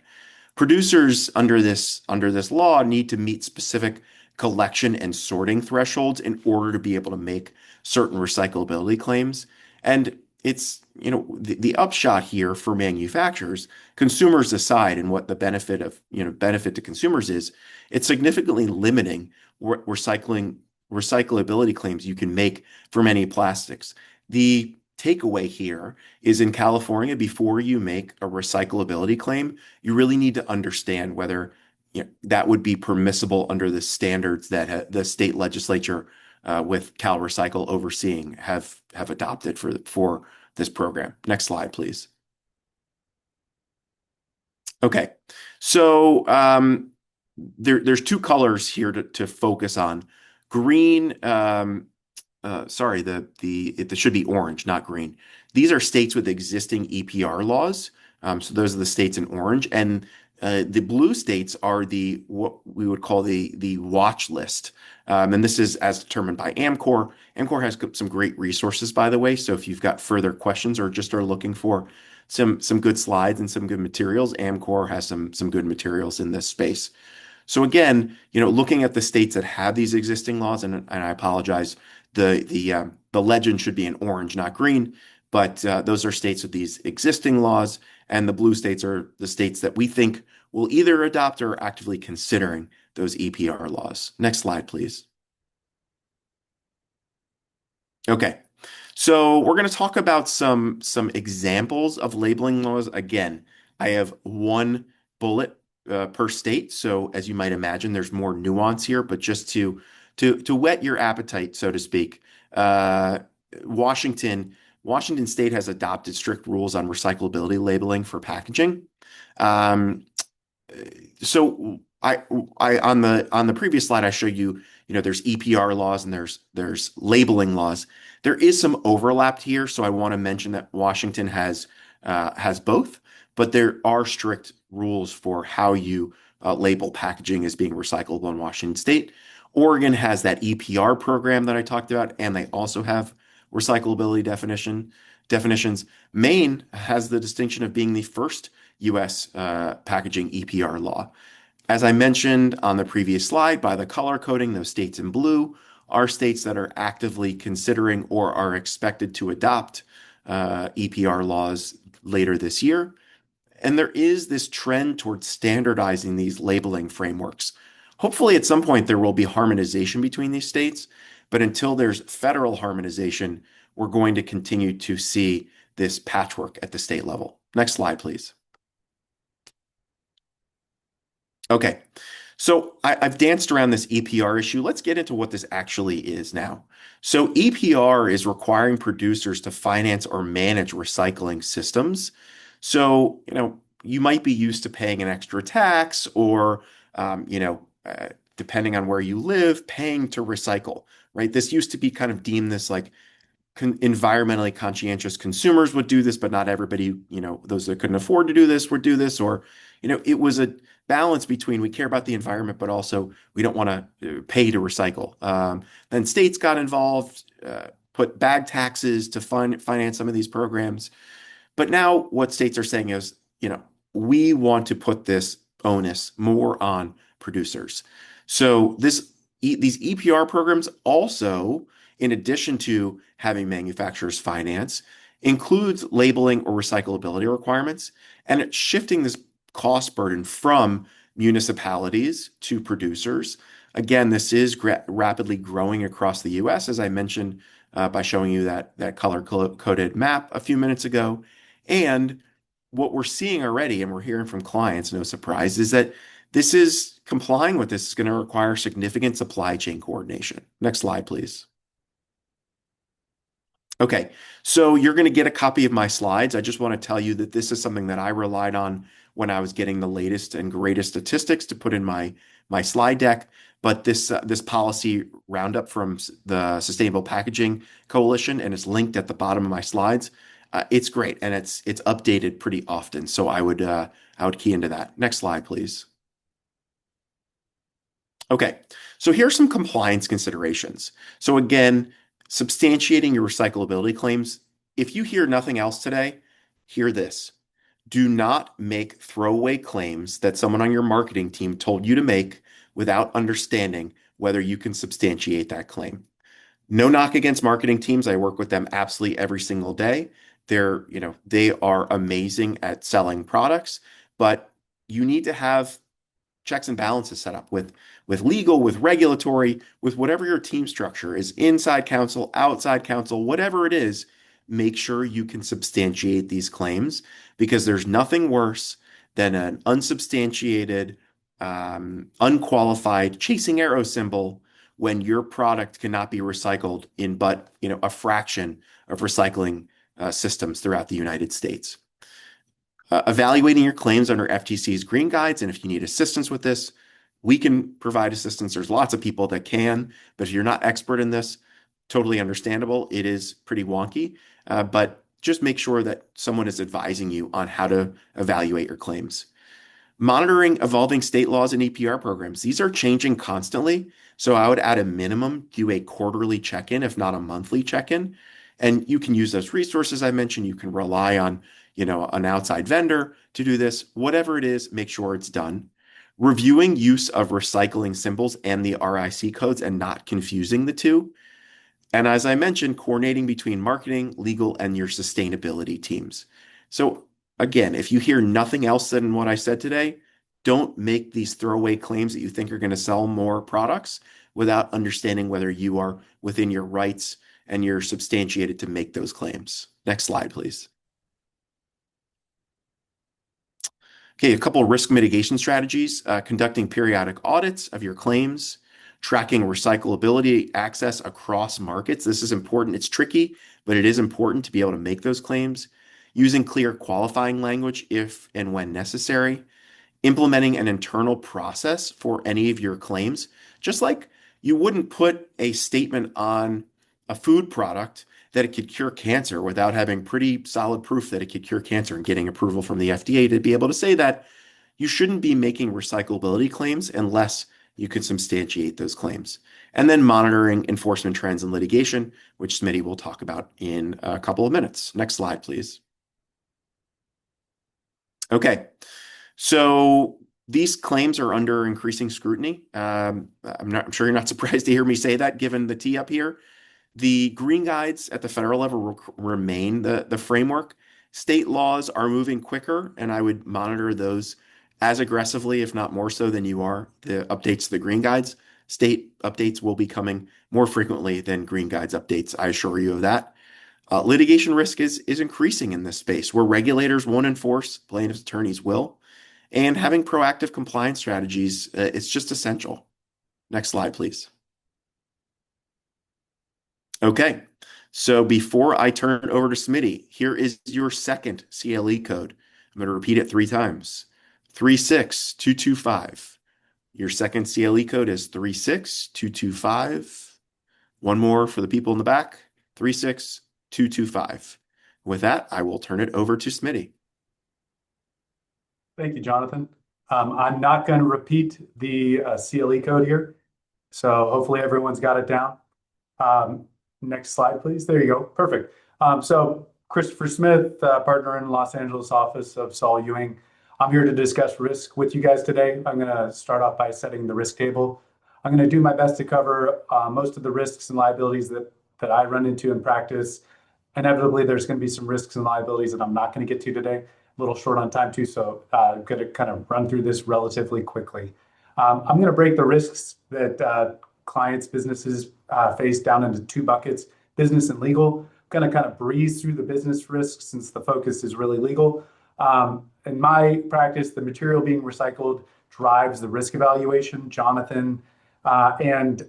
Producers under this law need to meet specific collection and sorting thresholds in order to be able to make certain recyclability claims. And it's, the upshot here for manufacturers, consumers aside, and what the benefit to consumers is, it's significantly limiting recyclability claims you can make for many plastics. The takeaway here is, in California, before you make a recyclability claim, you really need to understand whether that would be permissible under the standards that the state legislature, with CalRecycle overseeing, have adopted for this program. Next slide, please. Okay. So there's two colors here to focus on. Green, sorry, it should be orange, not green. These are states with existing EPR laws. So those are the states in orange, and the blue states are the what we would call the watch list. And this is as determined by AmCor. AmCor has some great resources, by the way. So if you've got further questions or just are looking for some good slides and some good materials, AmCor has some good materials in this space. So again, looking at the states that have these existing laws, and I apologize, the legend should be in orange, not green, but those are states with these existing laws, and the blue states are the states that we think will either adopt or are actively considering those EPR laws. Next slide, please. Okay. So we're going to talk about some examples of labeling laws. Again, I have one bullet per state. So as you might imagine, there's more nuance here, but just to whet your appetite, so to speak, uh, Washington Washington State has adopted strict rules on recyclability labeling for packaging. Um, so I on the previous slide I showed you, there's EPR laws and there's labeling laws. There is some overlap here, so I want to mention that Washington has both, but there are strict rules for how you label packaging as being recyclable in Washington State. Oregon has that EPR program that I talked about, and they also have recyclability definitions. Maine has the distinction of being the first U.S. Packaging EPR law. As I mentioned on the previous slide, by the color coding, those states in blue are states that are actively considering or are expected to adopt EPR laws later this year. And there is this trend towards standardizing these labeling frameworks. Hopefully, at some point, there will be harmonization between these states, but until there's federal harmonization, we're going to continue to see this patchwork at the state level. Next slide, please. Okay, so I've danced around this EPR issue. Let's get into what this actually is now. So EPR is requiring producers to finance or manage recycling systems. So, you might be used to paying an extra tax or, depending on where you live, paying to recycle, right? This used to be kind of deemed this like environmentally conscientious consumers would do this, but not everybody, those that couldn't afford to do this would do this. Or, it was a balance between we care about the environment, but also we don't want to pay to recycle. Then states got involved, put bag taxes to finance some of these programs. But now what states are saying is, we want to put this onus more on producers. So these EPR programs also, in addition to having manufacturers finance, includes labeling or recyclability requirements, and it's shifting this cost burden from municipalities to producers. Again, this is rapidly growing across the US, as I mentioned by showing you that color coded map a few minutes ago. And what we're seeing already, and we're hearing from clients, no surprise, is that complying with this is going to require significant supply chain coordination. Next slide, please. Okay, so you're going to get a copy of my slides. I just want to tell you that this is something that I relied on when I was getting the latest and greatest statistics to put in my slide deck. But this policy roundup from the Sustainable Packaging Coalition, and it's linked at the bottom of my slides. It's great, and it's updated pretty often. So I would key into that. Next slide, please. Okay, so here's some compliance considerations. So again, substantiating your recyclability claims. If you hear nothing else today, hear this. Do not make throwaway claims that someone on your marketing team told you to make without understanding whether you can substantiate that claim. No knock against marketing teams. I work with them absolutely every single day. They are amazing at selling products, but you need to have checks and balances set up with legal, with regulatory, with whatever your team structure is, inside counsel, outside counsel, whatever it is. Make sure you can substantiate these claims because there's nothing worse than an unsubstantiated, unqualified chasing arrow symbol when your product cannot be recycled in but a fraction of recycling systems throughout the United States. Evaluating your claims under FTC's green guides. And if you need assistance with this, we can provide assistance. There's lots of people that can, but if you're not expert in this, totally understandable. It is pretty wonky, but just make sure that someone is advising you on how to evaluate your claims. Monitoring evolving state laws and EPR programs. These are changing constantly. So I would at a minimum do a quarterly check-in, if not a monthly check-in. And you can use those resources I mentioned. You can rely on, an outside vendor to do this. Whatever it is, make sure it's done. Reviewing use of recycling symbols and the RIC codes and not confusing the two. And as I mentioned, coordinating between marketing, legal, and your sustainability teams. So again, if you hear nothing else than what I said today, don't make these throwaway claims that you think are going to sell more products without understanding whether you are within your rights and you're substantiated to make those claims. Next slide, please. Okay, a couple of risk mitigation strategies, conducting periodic audits of your claims, tracking recyclability access across markets. This is important. It's tricky, but it is important to be able to make those claims. Using clear qualifying language if and when necessary. Implementing an internal process for any of your claims, just like you wouldn't put a statement on a food product that it could cure cancer without having pretty solid proof that it could cure cancer and getting approval from the FDA to be able to say that. You shouldn't be making recyclability claims unless you can substantiate those claims. And then monitoring enforcement trends and litigation, which Smitty will talk about in a couple of minutes. Next slide, please. Okay, so these claims are under increasing scrutiny. I'm sure you're not surprised to hear me say that, given the tee up here. The green guides at the federal level remain the framework. State laws are moving quicker, and I would monitor those as aggressively, if not more so than you are, the updates to the green guides. State updates will be coming more frequently than green guides updates, I assure you of that. Litigation risk is increasing in this space where regulators won't enforce, plaintiffs' attorneys will. And having proactive compliance strategies is just essential. Next slide, please. Okay, so before I turn it over to Smitty, here is your second CLE code. I'm going to repeat it 3 times. 36225. Your second CLE code is 36225. One more for the people in the back. 36225. With that, I will turn it over to Smitty. Thank you, Jonathan. I'm not going to repeat the CLE code here, so hopefully everyone's got it down. Next slide, please. There you go. Perfect. So Christopher Smith, partner in Los Angeles office of Saul Ewing. I'm here to discuss risk with you guys today. I'm going to start off by setting the risk table. I'm going to do my best to cover most of the risks and liabilities that I run into in practice. Inevitably, there's going to be some risks and liabilities that I'm not going to get to today. A little short on time too, so I'm going to kind of run through this relatively quickly. I'm going to break the risks that clients, businesses face down into 2 buckets, business and legal. I'm going to kind of breeze through the business risks since the focus is really legal. In my practice, the material being recycled drives the risk evaluation. Jonathan and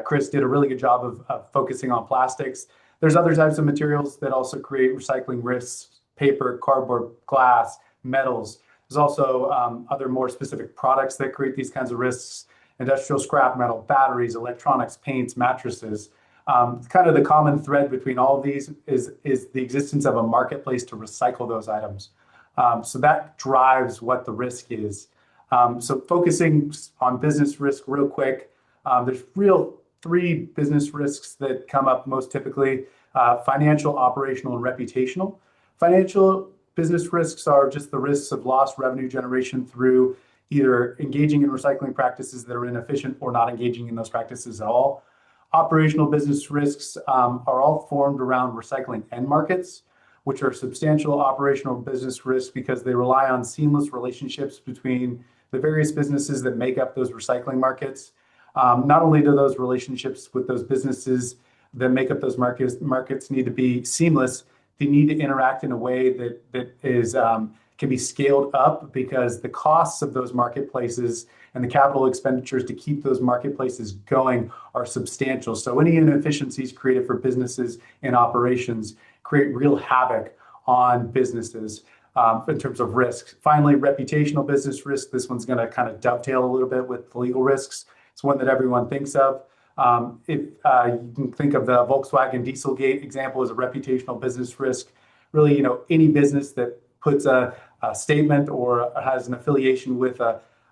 Chris did a really good job of focusing on plastics. There's other types of materials that also create recycling risks: paper, cardboard, glass, metals. There's also other more specific products that create these kinds of risks: industrial scrap metal, batteries, electronics, paints, mattresses. Kind of the common thread between all of these is the existence of a marketplace to recycle those items. So that drives what the risk is. So focusing on business risk real quick, there's 3 business risks that come up most typically: financial, operational, and reputational. Financial business risks are just the risks of lost revenue generation through either engaging in recycling practices that are inefficient or not engaging in those practices at all. Operational business risks are all formed around recycling end markets, which are substantial operational business risks because they rely on seamless relationships between the various businesses that make up those recycling markets. Not only do those relationships with those businesses that make up those markets need to be seamless, they need to interact in a way that is can be scaled up because the costs of those marketplaces and the capital expenditures to keep those marketplaces going are substantial. So any inefficiencies created for businesses and operations create real havoc on businesses. in terms of risks. Finally, reputational business risk. This one's going to kind of dovetail a little bit with the legal risks. It's one that everyone thinks of. If you can think of the Volkswagen Dieselgate example as a reputational business risk, really, any business that puts a statement or has an affiliation with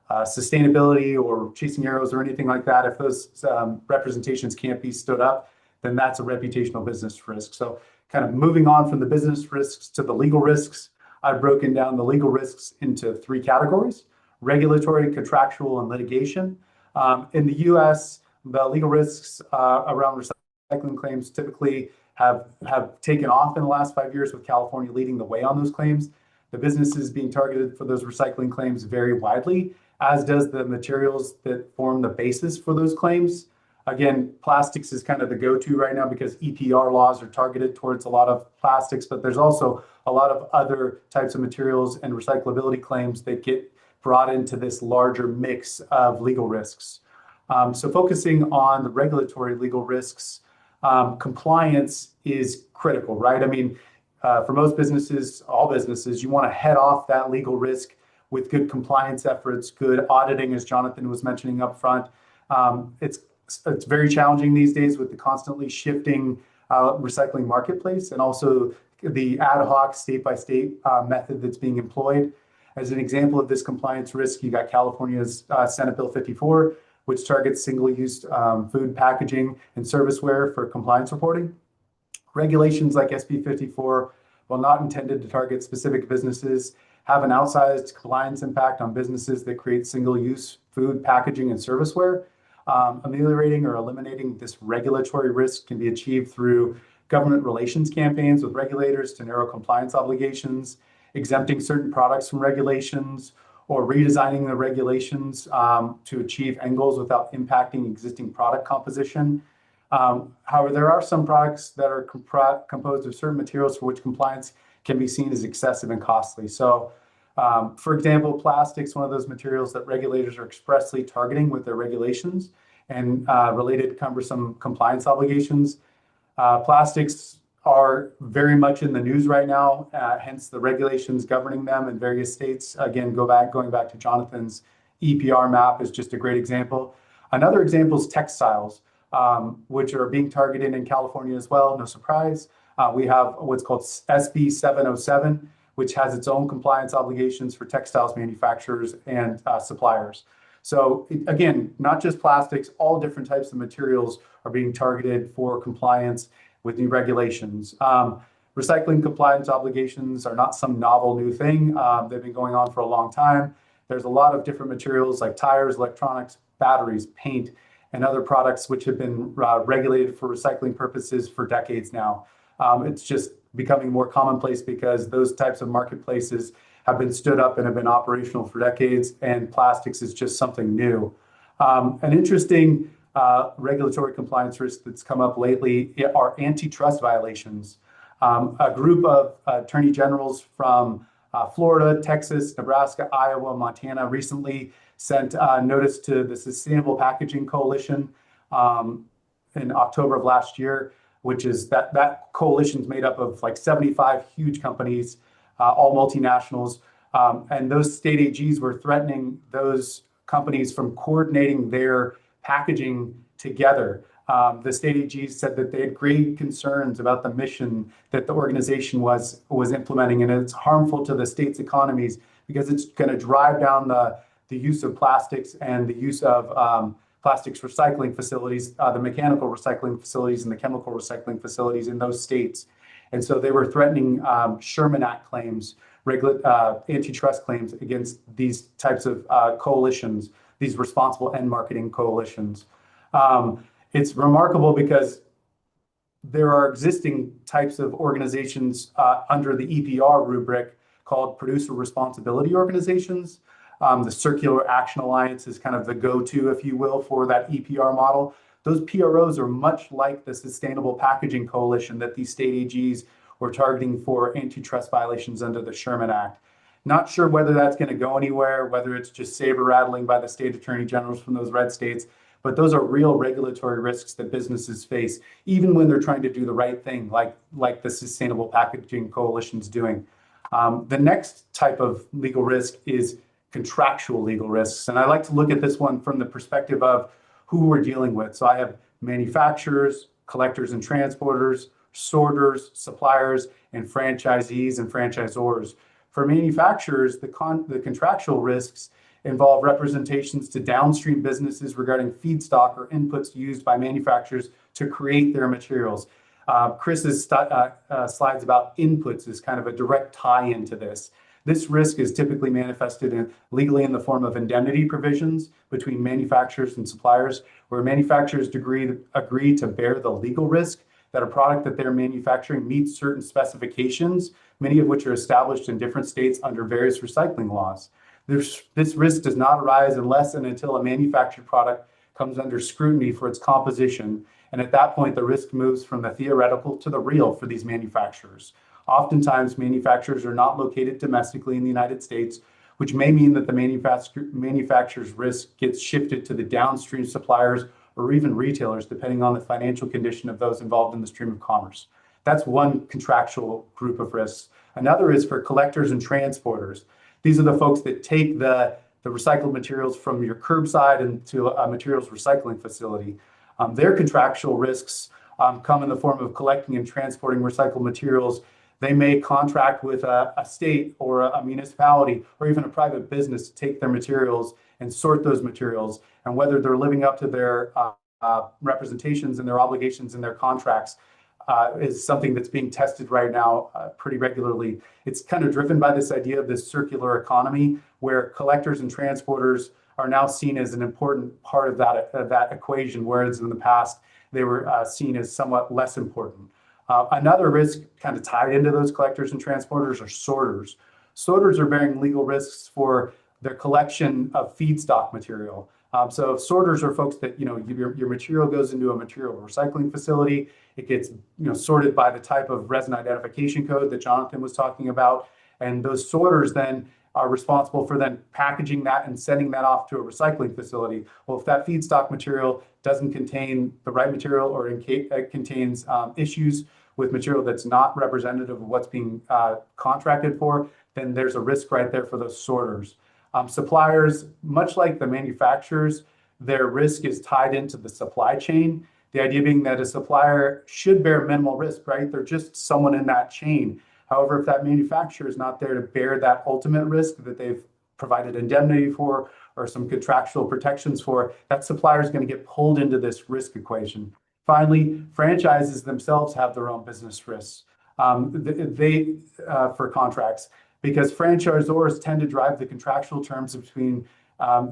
sustainability or chasing arrows or anything like that, if those representations can't be stood up, then that's a reputational business risk. So kind of moving on from the business risks to the legal risks, I've broken down the legal risks into 3 categories: regulatory, contractual, and litigation. In the US, the legal risks around recycling claims typically have taken off in the last 5 years, with California leading the way on those claims. The businesses being targeted for those recycling claims vary widely, as does the materials that form the basis for those claims. Again, plastics is kind of the go-to right now because EPR laws are targeted towards a lot of plastics, but there's also a lot of other types of materials and recyclability claims that get brought into this larger mix of legal risks. So focusing on the regulatory legal risks, compliance is critical, right? I mean, for most businesses, all businesses, you want to head off that legal risk with good compliance efforts, good auditing, as Jonathan was mentioning up front. It's very challenging these days with the constantly shifting recycling marketplace, and also the ad hoc state-by-state method that's being employed. As an example of this compliance risk, you got California's Senate Bill 54, which targets single-use food packaging and serviceware for compliance reporting. Regulations like SB 54, while not intended to target specific businesses, have an outsized compliance impact on businesses that create single-use food packaging and serviceware. Ameliorating or eliminating this regulatory risk can be achieved through government relations campaigns with regulators to narrow compliance obligations, exempting certain products from regulations, or redesigning the regulations to achieve end goals without impacting existing product composition. However, there are some products that are composed of certain materials for which compliance can be seen as excessive and costly. So, for example, plastics, one of those materials that regulators are expressly targeting with their regulations and related cumbersome compliance obligations. Plastics are very much in the news right now, hence the regulations governing them in various states. Again, going back to Jonathan's EPR map is just a great example. Another example is textiles, which are being targeted in California as well, no surprise. We have what's called SB 707, which has its own compliance obligations for textiles manufacturers and suppliers. So again, not just plastics, all different types of materials are being targeted for compliance with new regulations. Recycling compliance obligations are not some novel new thing. They've been going on for a long time. There's a lot of different materials like tires, electronics, batteries, paint, and other products which have been regulated for recycling purposes for decades now. It's just becoming more commonplace because those types of marketplaces have been stood up and have been operational for decades, and plastics is just something new. An interesting regulatory compliance risk that's come up lately are antitrust violations. A group of attorney generals from Florida, Texas, Nebraska, Iowa, Montana recently sent a notice to the Sustainable Packaging Coalition in October of last year, which is that coalition is made up of like 75 huge companies, all multinationals. And those state AGs were threatening those companies from coordinating their packaging together. The state AGs said that they had great concerns about the mission that the organization was implementing, and it's harmful to the state's economies because it's going to drive down the use of plastics and the use of plastics recycling facilities, the mechanical recycling facilities and the chemical recycling facilities in those states. And so they were threatening Sherman Act claims, antitrust claims against these types of coalitions, these responsible end marketing coalitions. It's remarkable because there are existing types of organizations under the EPR rubric called producer responsibility organizations. The Circular Action Alliance is kind of the go-to, if you will, for that EPR model. Those PROs are much like the Sustainable Packaging Coalition that these state AGs were targeting for antitrust violations under the Sherman Act. Not sure whether that's going to go anywhere, whether it's just saber rattling by the state attorney generals from those red states, but those are real regulatory risks that businesses face, even when they're trying to do the right thing, like the Sustainable Packaging Coalition's doing. The next type of legal risk is contractual legal risks. And I like to look at this one from the perspective of who we're dealing with. So I have manufacturers, collectors and transporters, sorters, suppliers, and franchisees and franchisors. For manufacturers, the contractual risks involve representations to downstream businesses regarding feedstock or inputs used by manufacturers to create their materials. Chris's slides about inputs is kind of a direct tie into this. This risk is typically manifested legally in the form of indemnity provisions between manufacturers and suppliers, where manufacturers agree to bear the legal risk that a product that they're manufacturing meets certain specifications, many of which are established in different states under various recycling laws. This risk does not arise unless and until a manufactured product comes under scrutiny for its composition, and at that point, the risk moves from the theoretical to the real for these manufacturers. Oftentimes, manufacturers are not located domestically in the United States, which may mean that the manufacturer's risk gets shifted to the downstream suppliers or even retailers, depending on the financial condition of those involved in the stream of commerce. That's one contractual group of risks. Another is for collectors and transporters. These are the folks that take the recycled materials from your curbside into a materials recycling facility. Their contractual risks come in the form of collecting and transporting recycled materials. They may contract with a state or a municipality or even a private business to take their materials and sort those materials. And whether they're living up to their representations and their obligations and their contracts is something that's being tested right now pretty regularly. It's kind of driven by this idea of this circular economy where collectors and transporters are now seen as an important part of that equation, whereas in the past they were seen as somewhat less important. Another risk kind of tied into those collectors and transporters are sorters. Sorters are bearing legal risks for their collection of feedstock material. So sorters are folks that, your material goes into a material recycling facility. It gets, sorted by the type of resin identification code that Jonathan was talking about. And those sorters then are responsible for then packaging that and sending that off to a recycling facility. Well, if that feedstock material doesn't contain the right material or it contains issues with material that's not representative of what's being contracted for, then there's a risk right there for those sorters. Suppliers, much like the manufacturers, their risk is tied into the supply chain. The idea being that a supplier should bear minimal risk, right? They're just someone in that chain. However, if that manufacturer is not there to bear that ultimate risk that they've provided indemnity for or some contractual protections for, that supplier is going to get pulled into this risk equation. Finally, franchises themselves have their own business risks for contracts, because franchisors tend to drive the contractual terms between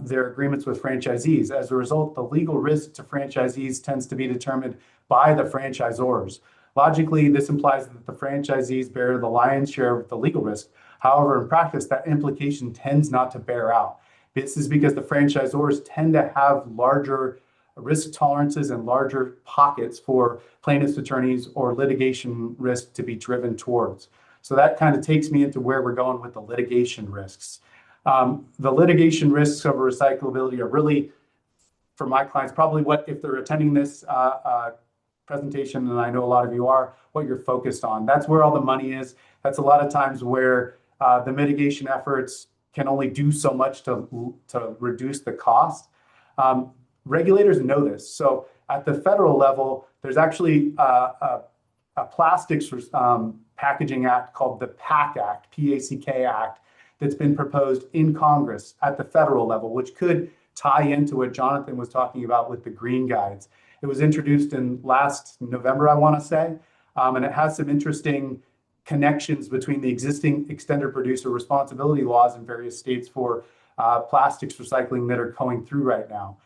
their agreements with franchisees. As a result, the legal risk to franchisees tends to be determined by the franchisors. Logically, this implies that the franchisees bear the lion's share of the legal risk. However, in practice, that implication tends not to bear out. This is because the franchisors tend to have larger risk tolerances and larger pockets for plaintiffs' attorneys or litigation risk to be driven towards. So that kind of takes me into where we're going with the litigation risks. The litigation risks of recyclability are really, for my clients, probably what, if they're attending this presentation, and I know a lot of you are, what you're focused on. That's where all the money is. That's a lot of times where the mitigation efforts can only do so much to reduce the cost. Regulators know this. So at the federal level, there's actually a plastics packaging act called the PAC Act, P-A-C-K Act, that's been proposed in Congress at the federal level, which could tie into what Jonathan was talking about with the green guides. It was introduced in last November, I want to say, and it has some interesting connections between the existing extended producer responsibility laws in various states for plastics recycling that are going through right now.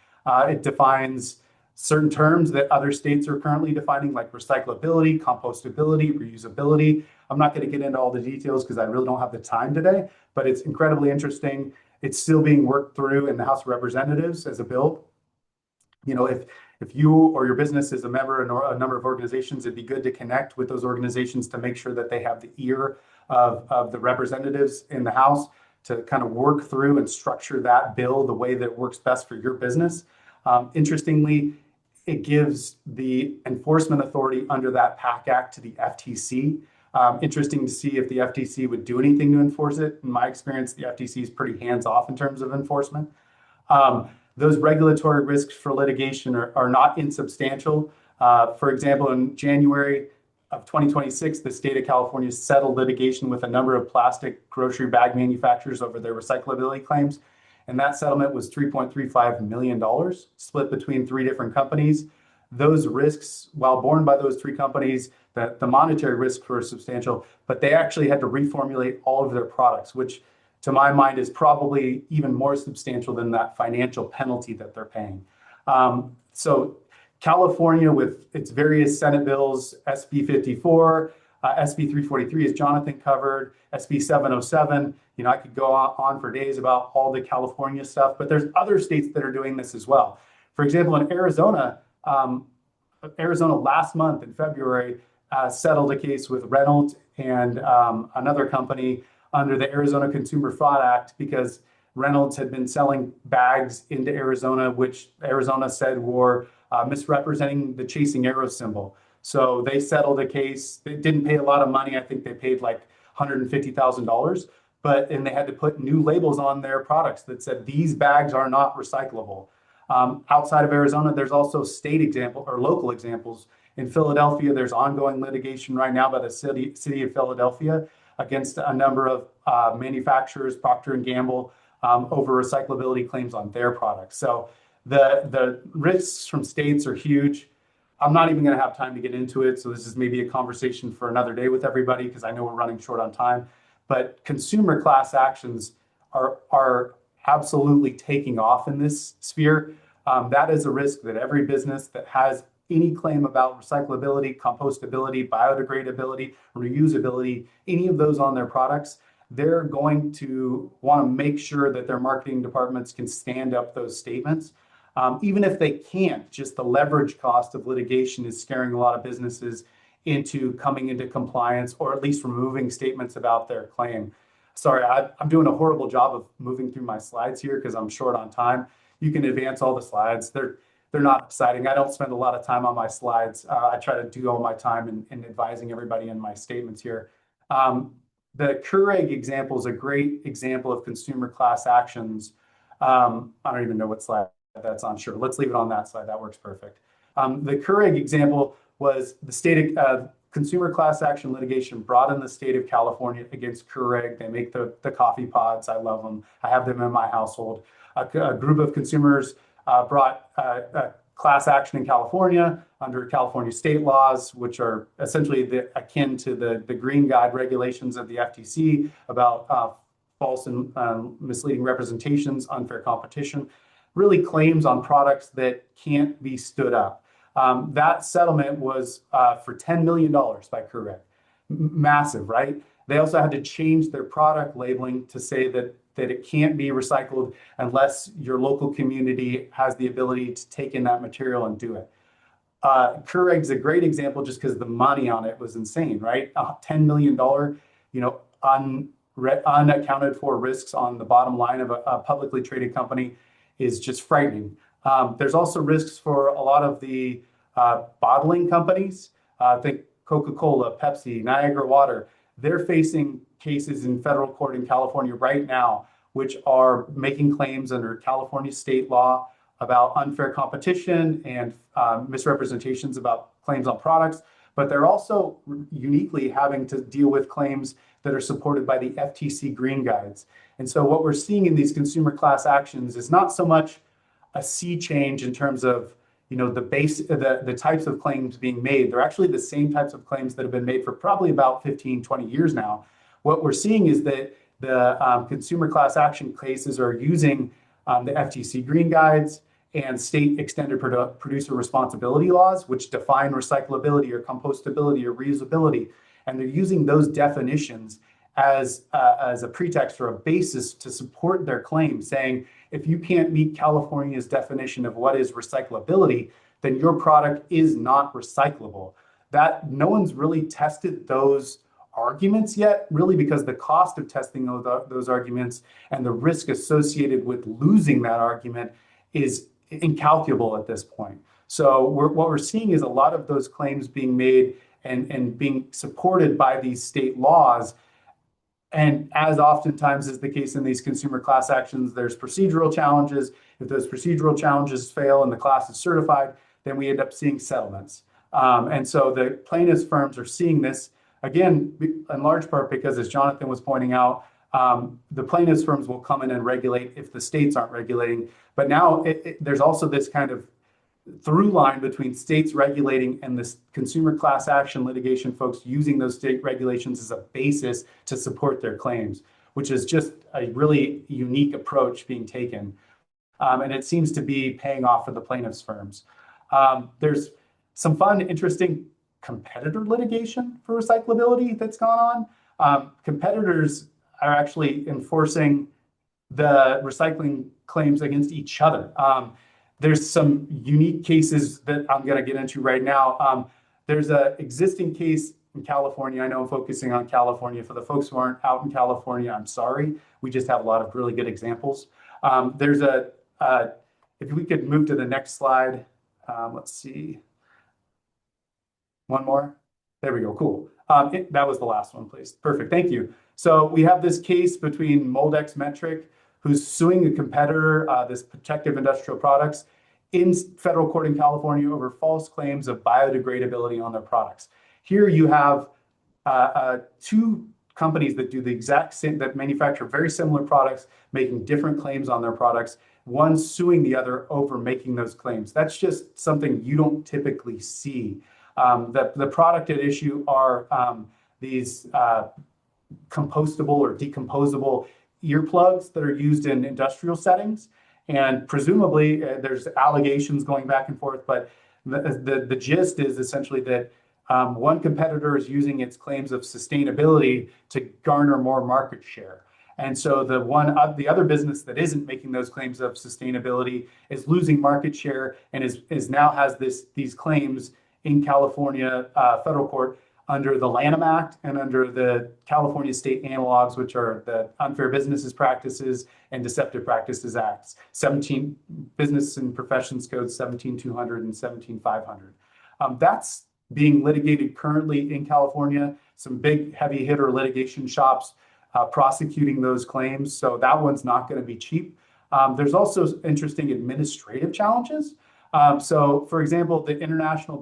It defines certain terms that other states are currently defining, like recyclability, compostability, reusability. I'm not going to get into all the details because I really don't have the time today, but it's incredibly interesting. It's still being worked through in the House of Representatives as a bill. If you or your business is a member in a number of organizations, it'd be good to connect with those organizations to make sure that they have the ear of the representatives in the House to kind of work through and structure that bill the way that works best for your business. Interestingly, it gives the enforcement authority under that PAC Act to the FTC. Interesting to see if the FTC would do anything to enforce it. In my experience, the FTC is pretty hands-off in terms of enforcement. Those regulatory risks for litigation are not insubstantial. For example, in January of 2026, the state of California settled litigation with a number of plastic grocery bag manufacturers over their recyclability claims. And that settlement was $3.35 million, split between 3 different companies. Those risks, while borne by those 3 companies, the monetary risks were substantial, but they actually had to reformulate all of their products, which to my mind is probably even more substantial than that financial penalty that they're paying. So California, with its various Senate bills, SB 54, SB 343, as Jonathan covered, SB 707, I could go on for days about all the California stuff, but there's other states that are doing this as well. For example, in Arizona, last month in February settled a case with Reynolds and another company under the Arizona Consumer Fraud Act because Reynolds had been selling bags into Arizona, which Arizona said were misrepresenting the chasing arrow symbol. So they settled a case. They didn't pay a lot of money. I think they paid like $150,000, and they had to put new labels on their products that said these bags are not recyclable. Outside of Arizona, there's also state example or local examples. In Philadelphia, there's ongoing litigation right now by the city of Philadelphia against a number of manufacturers, Procter & Gamble, over recyclability claims on their products. So the risks from states are huge. I'm not even going to have time to get into it. So this is maybe a conversation for another day with everybody because I know we're running short on time. But consumer class actions are absolutely taking off in this sphere. That is a risk that every business that has any claim about recyclability, compostability, biodegradability, reusability, any of those on their products, they're going to want to make sure that their marketing departments can stand up those statements. Even if they can't, just the leverage cost of litigation is scaring a lot of businesses into coming into compliance or at least removing statements about their claim. Sorry, I'm doing a horrible job of moving through my slides here because I'm short on time. You can advance all the slides. They're not exciting. I don't spend a lot of time on my slides. I try to do all my time in advising everybody in my statements here. The Keurig example is a great example of consumer class actions. I don't even know what slide that's on. Sure, let's leave it on that slide. That works perfect. The Keurig example was the state of consumer class action litigation brought in the state of California against Keurig. They make the coffee pods. I love them. I have them in my household. A group of consumers brought a class action in California under California state laws, which are essentially akin to the Green Guide regulations of the FTC about false and misleading representations, unfair competition, really claims on products that can't be stood up. That settlement was for $10 million by Keurig. Massive, right? They also had to change their product labeling to say that it can't be recycled unless your local community has the ability to take in that material and do it. Keurig's a great example just because the money on it was insane, right? $10 million, unaccounted for risks on the bottom line of a publicly traded company is just frightening. There's also risks for a lot of the bottling companies. Think Coca-Cola, Pepsi, Niagara Water. They're facing cases in federal court in California right now, which are making claims under California state law about unfair competition and misrepresentations about claims on products. But they're also uniquely having to deal with claims that are supported by the FTC Green Guides. And so what we're seeing in these consumer class actions is not so much a sea change in terms of the types of claims being made. They're actually the same types of claims that have been made for probably about 15, 20 years now. What we're seeing is that the consumer class action cases are using the FTC Green Guides and state extended producer responsibility laws, which define recyclability or compostability or reusability. And they're using those definitions as a pretext or a basis to support their claim, saying, if you can't meet California's definition of what is recyclability, then your product is not recyclable. That no one's really tested those arguments yet, really because the cost of testing those arguments and the risk associated with losing that argument is incalculable at this point. So what we're seeing is a lot of those claims being made and being supported by these state laws. And as oftentimes is the case in these consumer class actions, there's procedural challenges. If those procedural challenges fail and the class is certified, then we end up seeing settlements. And so the plaintiffs' firms are seeing this, again, in large part because, as Jonathan was pointing out, the plaintiffs' firms will come in and regulate if the states aren't regulating. But now there's also this kind of through line between states regulating and this consumer class action litigation folks using those state regulations as a basis to support their claims, which is just a really unique approach being taken. And it seems to be paying off for the plaintiffs' firms. There's some fun, interesting competitor litigation for recyclability that's gone on. Competitors are actually enforcing the recycling claims against each other. There's some unique cases that I'm going to get into right now. There's an existing case in California. I know I'm focusing on California. For the folks who aren't out in California, I'm sorry. We just have a lot of really good examples. If we could move to the next slide. Let's see. One more. There we go. Cool. That was the last one, please. Perfect. Thank you. So we have this case between Moldex Metric, who's suing a competitor, this Protective Industrial Products, in federal court in California over false claims of biodegradability on their products. Here you have two companies that do the exact same, that manufacture very similar products, making different claims on their products, one suing the other over making those claims. That's just something you don't typically see. The product at issue are these compostable or decomposable earplugs that are used in industrial settings. And presumably there's allegations going back and forth, but the gist is essentially that one competitor is using its claims of sustainability to garner more market share. And so the other business that isn't making those claims of sustainability is losing market share and is now has these claims in California federal court under the Lanham Act and under the California state analogs, which are the Unfair Business Practices and Deceptive Practices Acts, 17 Business and Professions Codes 17200 and 17500. That's being litigated currently in California. Some big heavy hitter litigation shops prosecuting those claims. So that one's not going to be cheap. There's also interesting administrative challenges. So for example, the International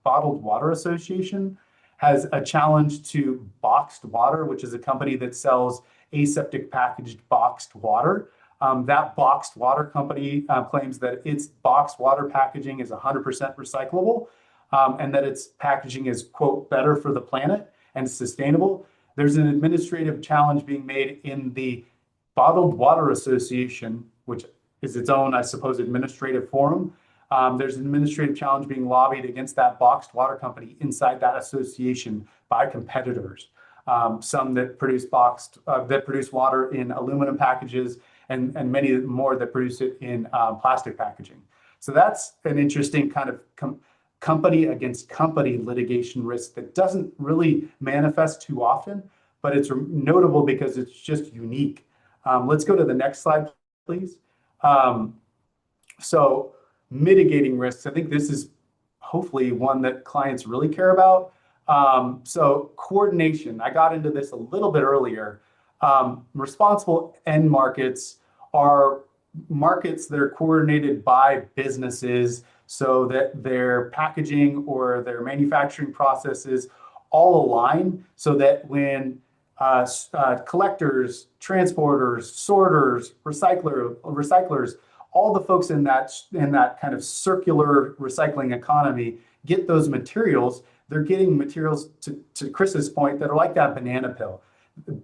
Bottled Water Association has a challenge to Boxed Water, which is a company that sells aseptic packaged boxed water. That Boxed Water company claims that its boxed water packaging is 100% recyclable and that its packaging is, quote, better for the planet and sustainable. There's an administrative challenge being made in the Bottled Water Association, which is its own, I suppose, administrative forum. There's an administrative challenge being lobbied against that boxed water company inside that association by competitors. Some that produce water in aluminum packages, and many more that produce it in plastic packaging. So that's an interesting kind of company against company litigation risk that doesn't really manifest too often, but it's notable because it's just unique. Let's go to the next slide, please. So mitigating risks, I think this is hopefully one that clients really care about. So coordination, I got into this a little bit earlier. Responsible end markets are markets that are coordinated by businesses so that their packaging or their manufacturing processes all align so that when collectors, transporters, sorters, recyclers, all the folks in that kind of circular recycling economy get those materials. They're getting materials, to Chris's point, that are like that banana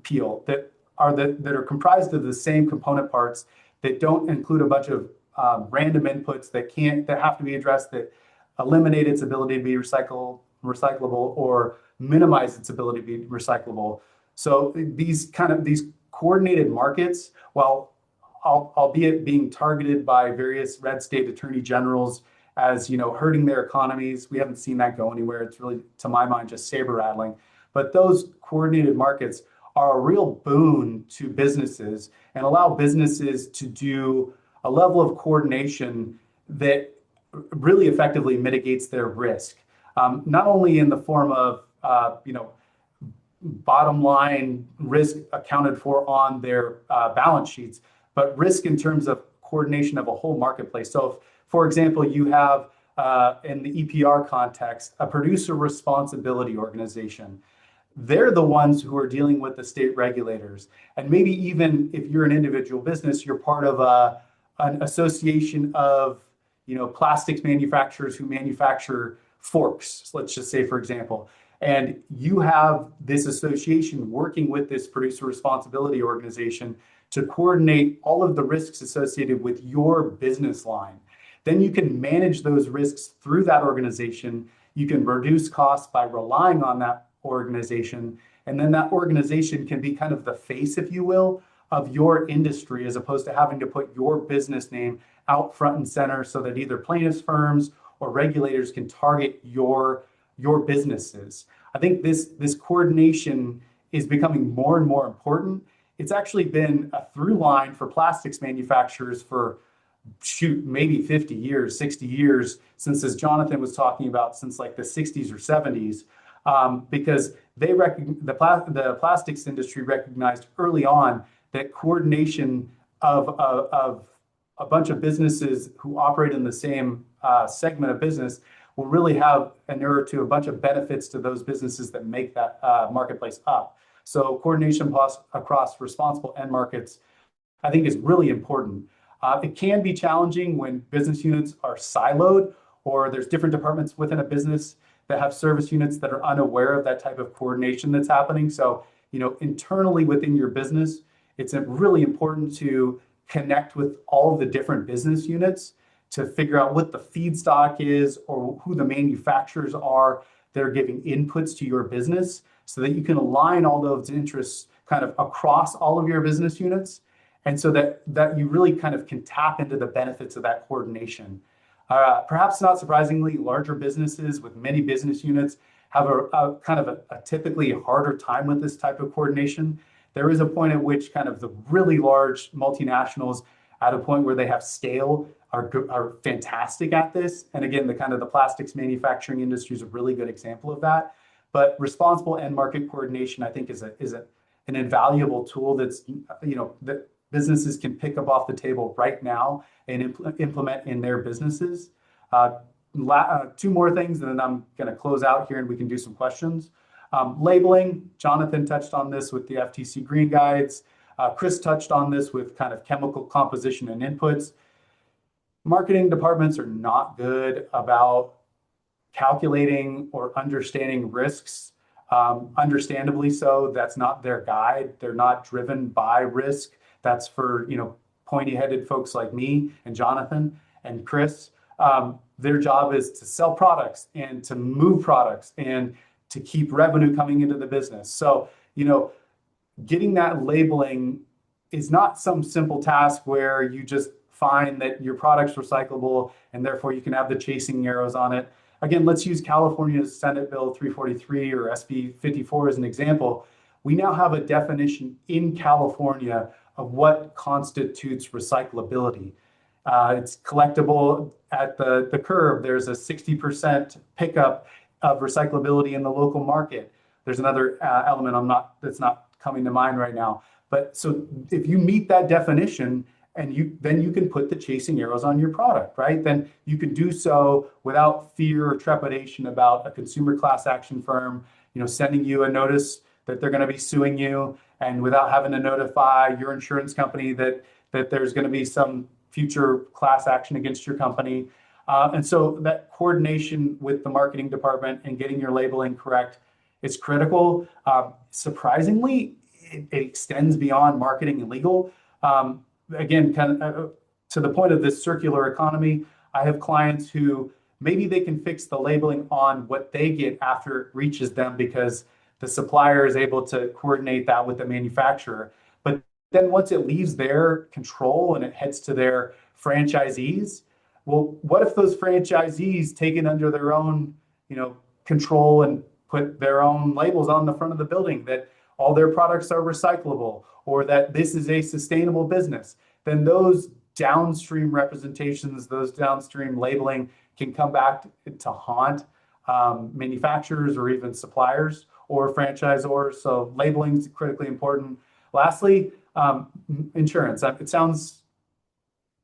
peel that are comprised of the same component parts that don't include a bunch of random inputs that have to be addressed, that eliminate its ability to be recyclable or minimize its ability to be recyclable. So these coordinated markets, while albeit being targeted by various red state attorney generals as hurting their economies, we haven't seen that go anywhere. It's really, to my mind, just saber rattling. But those coordinated markets are a real boon to businesses and allow businesses to do a level of coordination that really effectively mitigates their risk. not only in the form of bottom line risk accounted for on their balance sheets, but risk in terms of coordination of a whole marketplace. So, if, for example, you have in the EPR context a producer responsibility organization, they're the ones who are dealing with the state regulators. And maybe even if you're an individual business, you're part of an association of plastics manufacturers who manufacture forks, let's just say, for example. And you have this association working with this producer responsibility organization to coordinate all of the risks associated with your business line. Then you can manage those risks through that organization. You can reduce costs by relying on that organization. And then that organization can be kind of the face, if you will, of your industry, as opposed to having to put your business name out front and center so that either plaintiffs firms or regulators can target your businesses. I think this coordination is becoming more and more important. It's actually been a through line for plastics manufacturers for maybe 50 years, 60 years, since, as Jonathan was talking about, since like the 60s or 70s, because the plastics industry recognized early on that coordination of a bunch of businesses who operate in the same segment of business will really have inure to a bunch of benefits to those businesses that make that marketplace up. So coordination across responsible end markets, I think, is really important. It can be challenging when business units are siloed or there's different departments within a business that have service units that are unaware of that type of coordination that's happening. So, internally within your business, it's really important to connect with all of the different business units to figure out what the feedstock is or who the manufacturers are that are giving inputs to your business so that you can align all those interests kind of across all of your business units. And so that you really kind of can tap into the benefits of that coordination. Perhaps not surprisingly, larger businesses with many business units have a kind of a typically harder time with this type of coordination. There is a point at which kind of the really large multinationals at a point where they have scale are fantastic at this. And again, the plastics manufacturing industry is a really good example of that. But responsible end market coordination, I think, is an invaluable tool that's that businesses can pick up off the table right now and implement in their businesses. Two more things, and then I'm going to close out here and we can do some questions. Labeling, Jonathan touched on this with the FTC Green Guides. Chris touched on this with kind of chemical composition and inputs. Marketing departments are not good about calculating or understanding risks. Understandably so, that's not their guide. They're not driven by risk. That's for pointy-headed folks like me and Jonathan and Chris. Their job is to sell products and to move products and to keep revenue coming into the business. So, getting that labeling is not some simple task where you just find that your product's recyclable and therefore you can have the chasing arrows on it. Again, let's use California's Senate Bill 343 or SB 54 as an example. We now have a definition in California of what constitutes recyclability. It's collectible at the curb. There's a 60% pickup of recyclability in the local market. There's another element that's not coming to mind right now. But so if you meet that definition, then you can put the chasing arrows on your product, right? Then you can do so without fear or trepidation about a consumer class action firm, sending you a notice that they're going to be suing you, and without having to notify your insurance company that there's going to be some future class action against your company. And so that coordination with the marketing department and getting your labeling correct is critical. Surprisingly, it extends beyond marketing and legal. Again, kind of to the point of this circular economy, I have clients who maybe they can fix the labeling on what they get after it reaches them because the supplier is able to coordinate that with the manufacturer. But then once it leaves their control and it heads to their franchisees, well, what if those franchisees take it under their own, control and put their own labels on the front of the building that all their products are recyclable or that this is a sustainable business? Then those downstream representations, those downstream labeling can come back to haunt manufacturers or even suppliers or franchisors. So labeling is critically important. Lastly, insurance. It sounds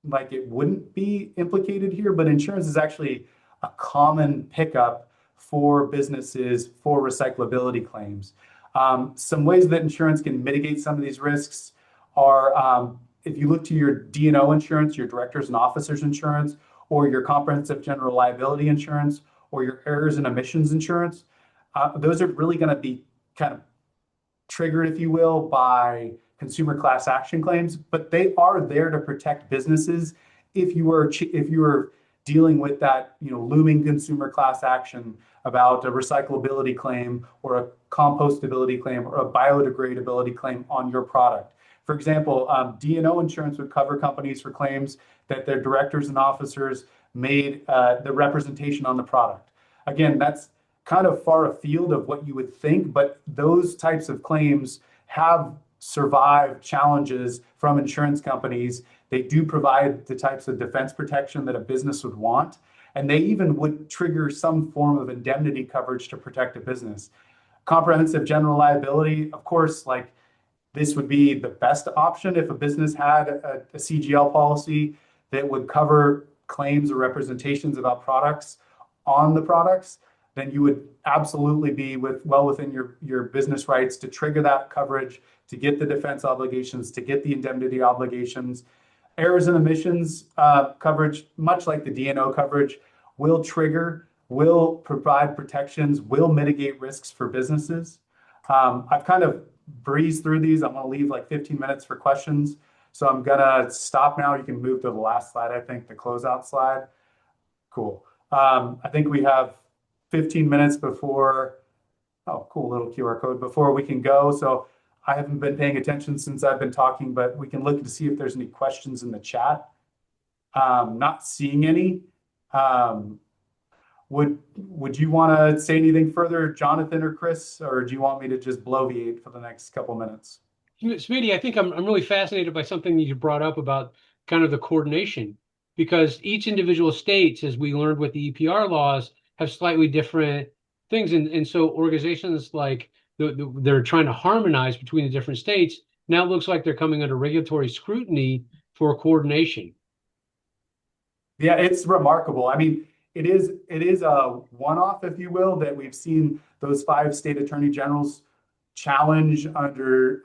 like it wouldn't be implicated here, but insurance is actually a common pickup for businesses for recyclability claims. Some ways that insurance can mitigate some of these risks are if you look to your D&O insurance, your directors and officers insurance, or your comprehensive general liability insurance, or your errors and emissions insurance, those are really going to be kind of triggered, if you will, by consumer class action claims, but they are there to protect businesses if you are dealing with that, looming consumer class action about a recyclability claim or a compostability claim or a biodegradability claim on your product. For example, D&O insurance would cover companies for claims that their directors and officers made the representation on the product. Again, that's kind of far afield of what you would think, but those types of claims have survived challenges from insurance companies. They do provide the types of defense protection that a business would want, and they even would trigger some form of indemnity coverage to protect a business. Comprehensive general liability, of course, like this would be the best option if a business had a CGL policy that would cover claims or representations about products on the products. Then you would absolutely be well within your business rights to trigger that coverage, to get the defense obligations, to get the indemnity obligations. Errors and emissions coverage, much like the D&O coverage, will provide protections, will mitigate risks for businesses. I've kind of breezed through these. I'm going to leave like 15 minutes for questions. So I'm going to stop now. You can move to the last slide, I think, the closeout slide. Cool. I think we have 15 minutes before, oh, cool, little QR code before we can go. So I haven't been paying attention since I've been talking, but we can look to see if there's any questions in the chat. Not seeing any. Would you want to say anything further, Jonathan or Chris, or do you want me to just bloviate for the next couple minutes? Smitty, I think I'm really fascinated by something you brought up about kind of the coordination, because each individual states, as we learned with the EPR laws, have slightly different things. And so organizations like they're trying to harmonize between the different states. Now it looks like they're coming under regulatory scrutiny for coordination. Yeah, it's remarkable. I mean, it is a one-off, if you will, that we've seen those 5 state attorney generals challenge under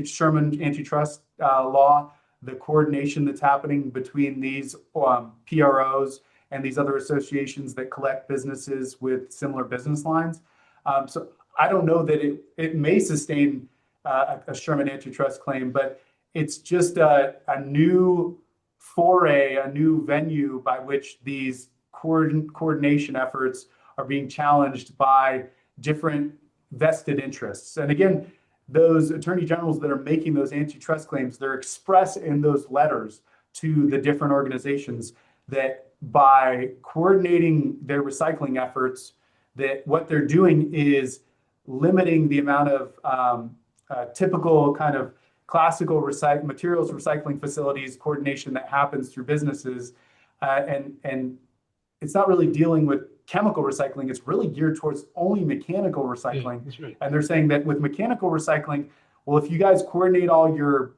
Sherman antitrust law, the coordination that's happening between these PROs and these other associations that collect businesses with similar business lines. So I don't know that it may sustain a Sherman antitrust claim, but it's just a new foray, a new venue by which these coordination efforts are being challenged by different vested interests. And again, those attorney generals that are making those antitrust claims, they're expressed in those letters to the different organizations that by coordinating their recycling efforts, that what they're doing is limiting the amount of typical kind of classical materials recycling facilities coordination that happens through businesses. And it's not really dealing with chemical recycling. It's really geared towards only mechanical recycling. Yeah, that's right. And they're saying that with mechanical recycling, well, if you guys coordinate all of your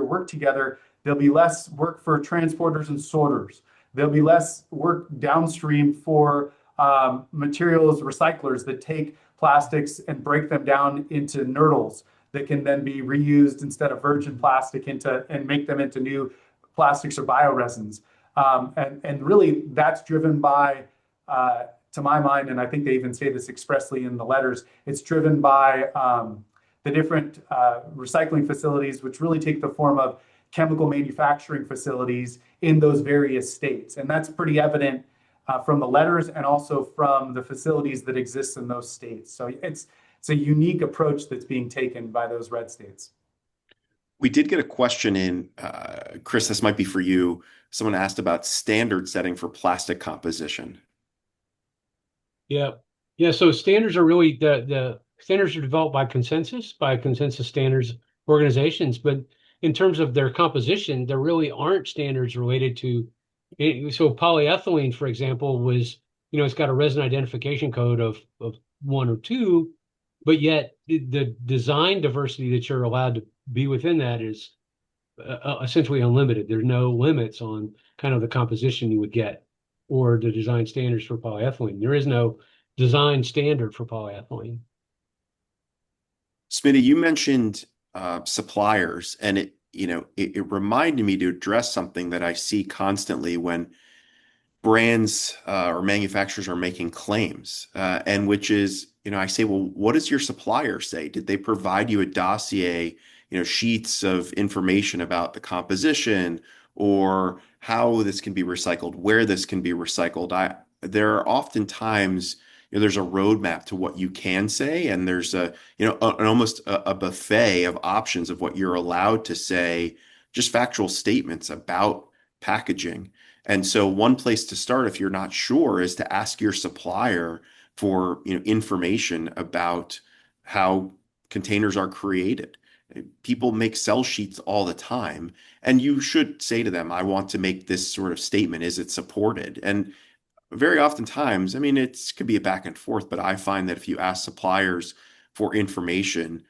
work together, there'll be less work for transporters and sorters. There'll be less work downstream for materials recyclers that take plastics and break them down into nurdles that can then be reused instead of virgin plastic and make them into new plastics or bioresins. And really that's driven by, to my mind, and I think they even say this expressly in the letters, it's driven by the different recycling facilities, which really take the form of chemical manufacturing facilities in those various states. And that's pretty evident from the letters and also from the facilities that exist in those states. So it's a unique approach that's being taken by those red states. We did get a question in, Chris, this might be for you. Someone asked about standard setting for plastic composition. Yeah. Yeah. So standards are really the standards are developed by consensus standards organizations. But in terms of their composition, there really aren't standards related to it. So polyethylene, for example, was it's got a resin identification code of 1 or 2, but yet the design diversity that you're allowed to be within that is essentially unlimited. There's no limits on kind of the composition you would get or the design standards for polyethylene. There is no design standard for polyethylene. Smitty, you mentioned suppliers, and it reminded me to address something that I see constantly when brands or manufacturers are making claims, and which is, I say, well, what does your supplier say? Did they provide you a dossier, sheets of information about the composition or how this can be recycled, where this can be recycled? There are oftentimes, there's a roadmap to what you can say, and there's an almost a buffet of options of what you're allowed to say, just factual statements about packaging. And so one place to start, if you're not sure, is to ask your supplier for, information about how containers are created. People make sell sheets all the time, and you should say to them, I want to make this sort of statement. Is it supported? And very oftentimes, I mean, it could be a back and forth, but I find that if you ask suppliers for information,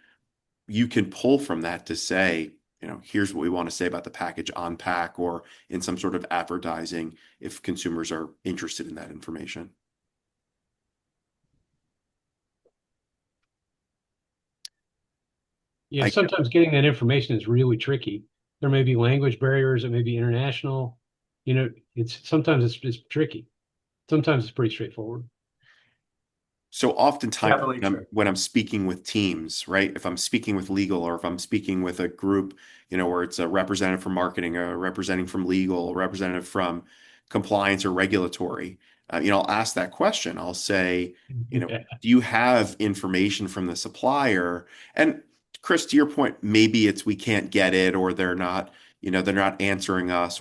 you can pull from that to say, here's what we want to say about the package on pack or in some sort of advertising if consumers are interested in that information. Yeah, sometimes getting that information is really tricky. There may be language barriers, it may be international. Sometimes it's tricky. Sometimes it's pretty straightforward. So oftentimes Definitely true. when I'm speaking with teams, right? If I'm speaking with legal or if I'm speaking with a group, where it's a representative from marketing, a representative from legal, a representative from compliance or regulatory, I'll ask that question. I'll say, Yeah. do you have information from the supplier? And Chris, to your point, maybe it's we can't get it or they're not answering us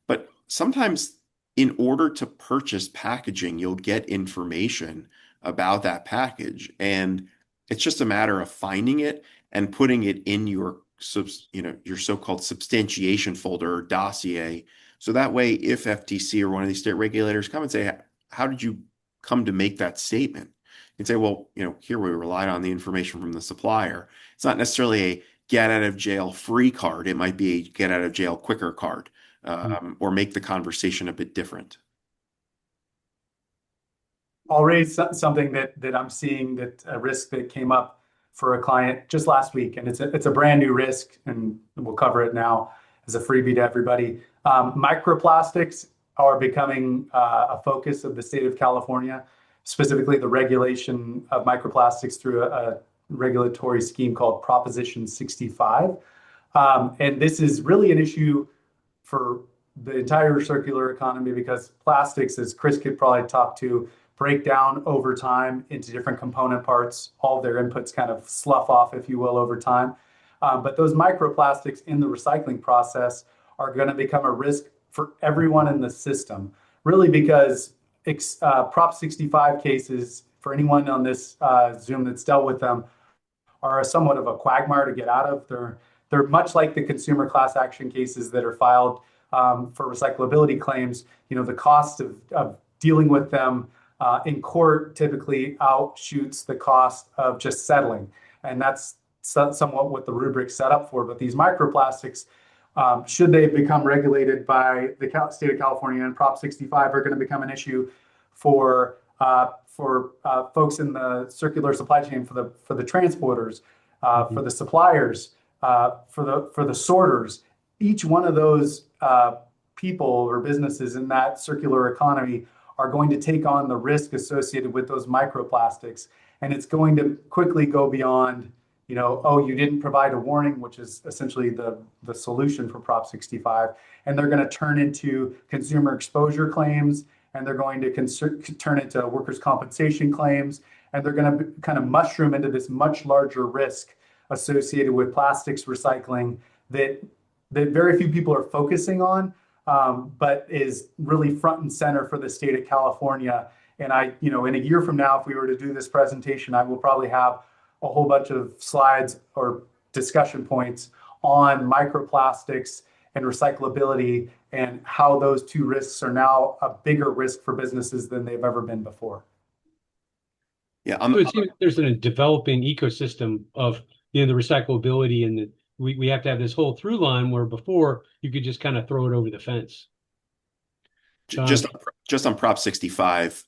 but sometimes in order to purchase packaging, you'll get information about that package. And it's just a matter of finding it and putting it in your so-called substantiation folder or dossier. So that way, if FTC or one of these state regulators come and say, how did you come to make that statement? You can say, well, here we relied on the information from the supplier. It's not necessarily a get out of jail free card. It might be a get out of jail quicker card, or make the conversation a bit different. I'll raise something that I'm seeing, that a risk that came up for a client just last week, and it's a brand new risk, and we'll cover it now as a freebie to everybody. Microplastics are becoming a focus of the state of California, specifically the regulation of microplastics through a regulatory scheme called Proposition 65. And this is really an issue for the entire circular economy because plastics, as Chris could probably talk to, break down over time into different component parts. All of their inputs kind of slough off, if you will, over time. But those microplastics in the recycling process are going to become a risk for everyone in the system, really, because Prop 65 cases, for anyone on this Zoom that's dealt with them, are somewhat of a quagmire to get out of. They're much like the consumer class action cases that are filed for recyclability claims. The cost of dealing with them in court typically outshoots the cost of just settling. And that's somewhat what the rubric's set up for. But these microplastics, should they become regulated by the state of California, and Prop 65 are going to become an issue for folks in the circular supply chain, for the transporters, for the suppliers, for the sorters. Each one of those people or businesses in that circular economy are going to take on the risk associated with those microplastics. And it's going to quickly go beyond, oh, you didn't provide a warning, which is essentially the solution for Prop 65. And they're going to turn into consumer exposure claims, and they're going to turn into workers' compensation claims, and they're going to kind of mushroom into this much larger risk associated with plastics recycling that very few people are focusing on, but is really front and center for the state of California. And in a year from now, if we were to do this presentation, I will probably have a whole bunch of slides or discussion points on microplastics and recyclability, and how those two risks are now a bigger risk for businesses than they've ever been before. Yeah, So it seems there's a developing ecosystem of the recyclability, and we have to have this whole through line where before you could just kind of throw it over the fence. just just on Prop 65,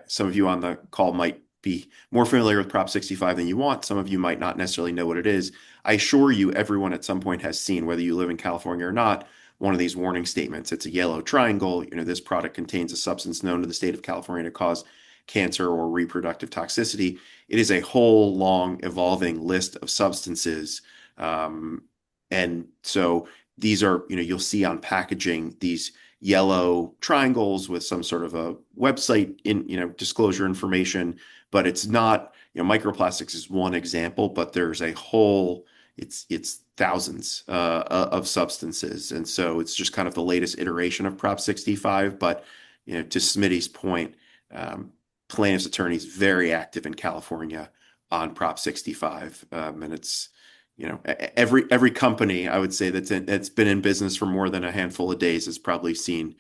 some of you on the call might be more familiar with Prop 65 than you want. Some of you might not necessarily know what it is. I assure you, everyone at some point has seen, whether you live in California or not, one of these warning statements. It's a yellow triangle. This product contains a substance known to the state of California to cause cancer or reproductive toxicity. It is a whole long evolving list of substances. And so these are, you'll see on packaging these yellow triangles with some sort of a website disclosure information, but it's not, microplastics is one example, but there's a whole, it's thousands of substances. And so it's just kind of the latest iteration of Prop 65. But, to Smitty's point, plaintiff's attorneys very active in California on Prop 65. And it's, every company, I would say, that's been in business for more than a handful of days has probably seen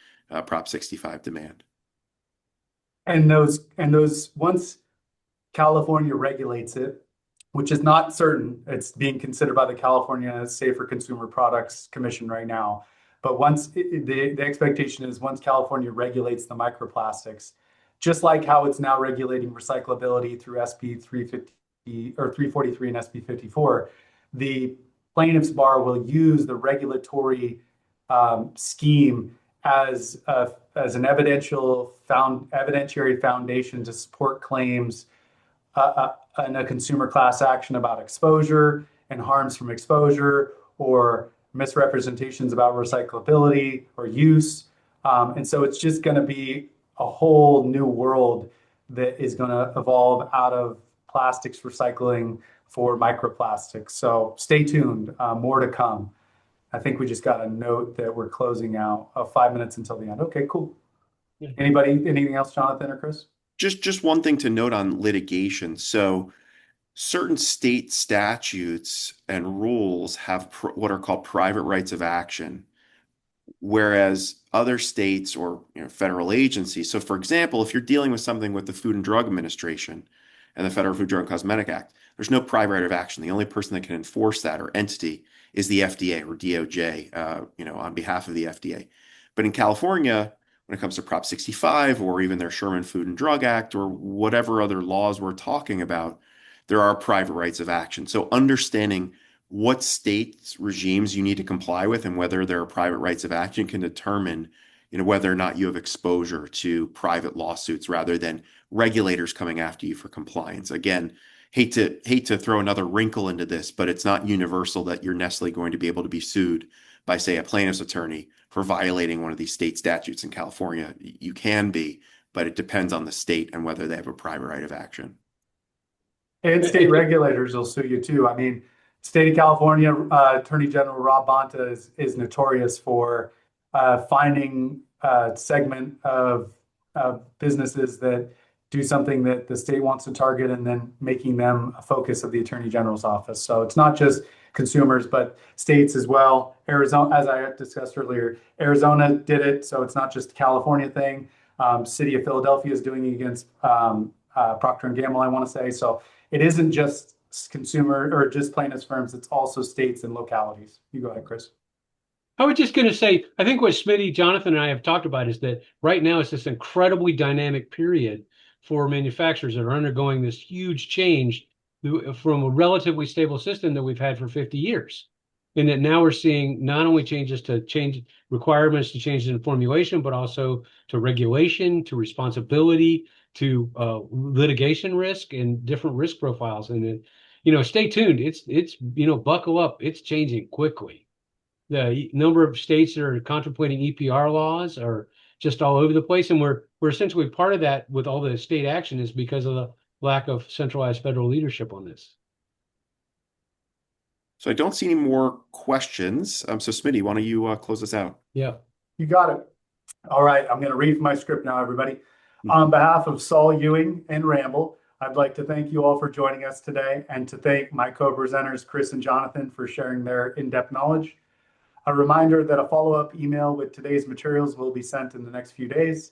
Prop 65 demand. And those once California regulates it, which is not certain, it's being considered by the California Safer Consumer Products Commission right now. But the expectation is once California regulates the microplastics, just like how it's now regulating recyclability through SB 350 or 343 and SB 54, the plaintiff's bar will use the regulatory scheme as an evidentiary foundation to support claims in a consumer class action about exposure and harms from exposure or misrepresentations about recyclability or use. And so it's just going to be a whole new world that is going to evolve out of plastics recycling for microplastics. So stay tuned, more to come. I think we just got a note that we're closing out 5 minutes until the end. Okay, cool. Yeah. Anything else, Jonathan or Chris? Just one thing to note on litigation. So certain state statutes and rules have what are called private rights of action, whereas other states or federal agencies. So for example, if you're dealing with something with the Food and Drug Administration and the Federal Food, Drug, and Cosmetic Act, there's no private right of action. The only person that can enforce that or entity is the FDA or DOJ, on behalf of the FDA. But in California, when it comes to Prop 65 or even their Sherman Food and Drug Act or whatever other laws we're talking about, there are private rights of action. So understanding what states regimes you need to comply with and whether there are private rights of action can determine whether or not you have exposure to private lawsuits rather than regulators coming after you for compliance. Again, hate to throw another wrinkle into this, but it's not universal that you're necessarily going to be able to be sued by, say, a plaintiff's attorney for violating one of these state statutes in California. You can be, but it depends on the state and whether they have a private right of action. And state regulators will sue you too. I mean, state of California Attorney General Rob Bonta is notorious for finding a segment of businesses that do something that the state wants to target and then making them a focus of the Attorney General's office. So it's not just consumers, but states as well. Arizona, as I discussed earlier, Arizona did it, so it's not just a California thing. City of Philadelphia is doing it against Procter & Gamble, I want to say. So it isn't just consumer or just plaintiffs' firms, it's also states and localities. You go ahead, Chris. I was just going to say, I think what Smitty, Jonathan, and I have talked about is that right now it's this incredibly dynamic period for manufacturers that are undergoing this huge change from a relatively stable system that we've had for 50 years. And that now we're seeing not only changes to change requirements to changes in formulation, but also to regulation, to responsibility, to litigation risk and different risk profiles. And stay tuned. It's buckle up. It's changing quickly. The number of states that are contemplating EPR laws are just all over the place, and we're essentially part of that with all the state action is because of the lack of centralized federal leadership on this. So I don't see any more questions. So Smitty, why don't you close us out? Yeah. You got it. All right, I'm going to read my script now, everybody. On behalf of Saul Ewing and Ramboll, I'd like to thank you all for joining us today and to thank my co-presenters, Chris and Jonathan, for sharing their in-depth knowledge. A reminder that a follow-up email with today's materials will be sent in the next few days.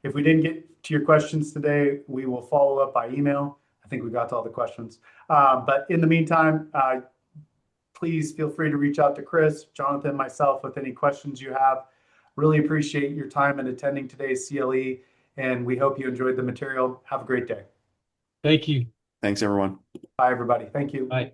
If we didn't get to your questions today, we will follow up by email. I think we got to all the questions. But in the meantime, please feel free to reach out to Chris, Jonathan, myself with any questions you have. Really appreciate your time in attending today's CLE, and we hope you enjoyed the material. Have a great day. Thank you. Thanks, everyone. Bye, everybody. Thank you. Bye.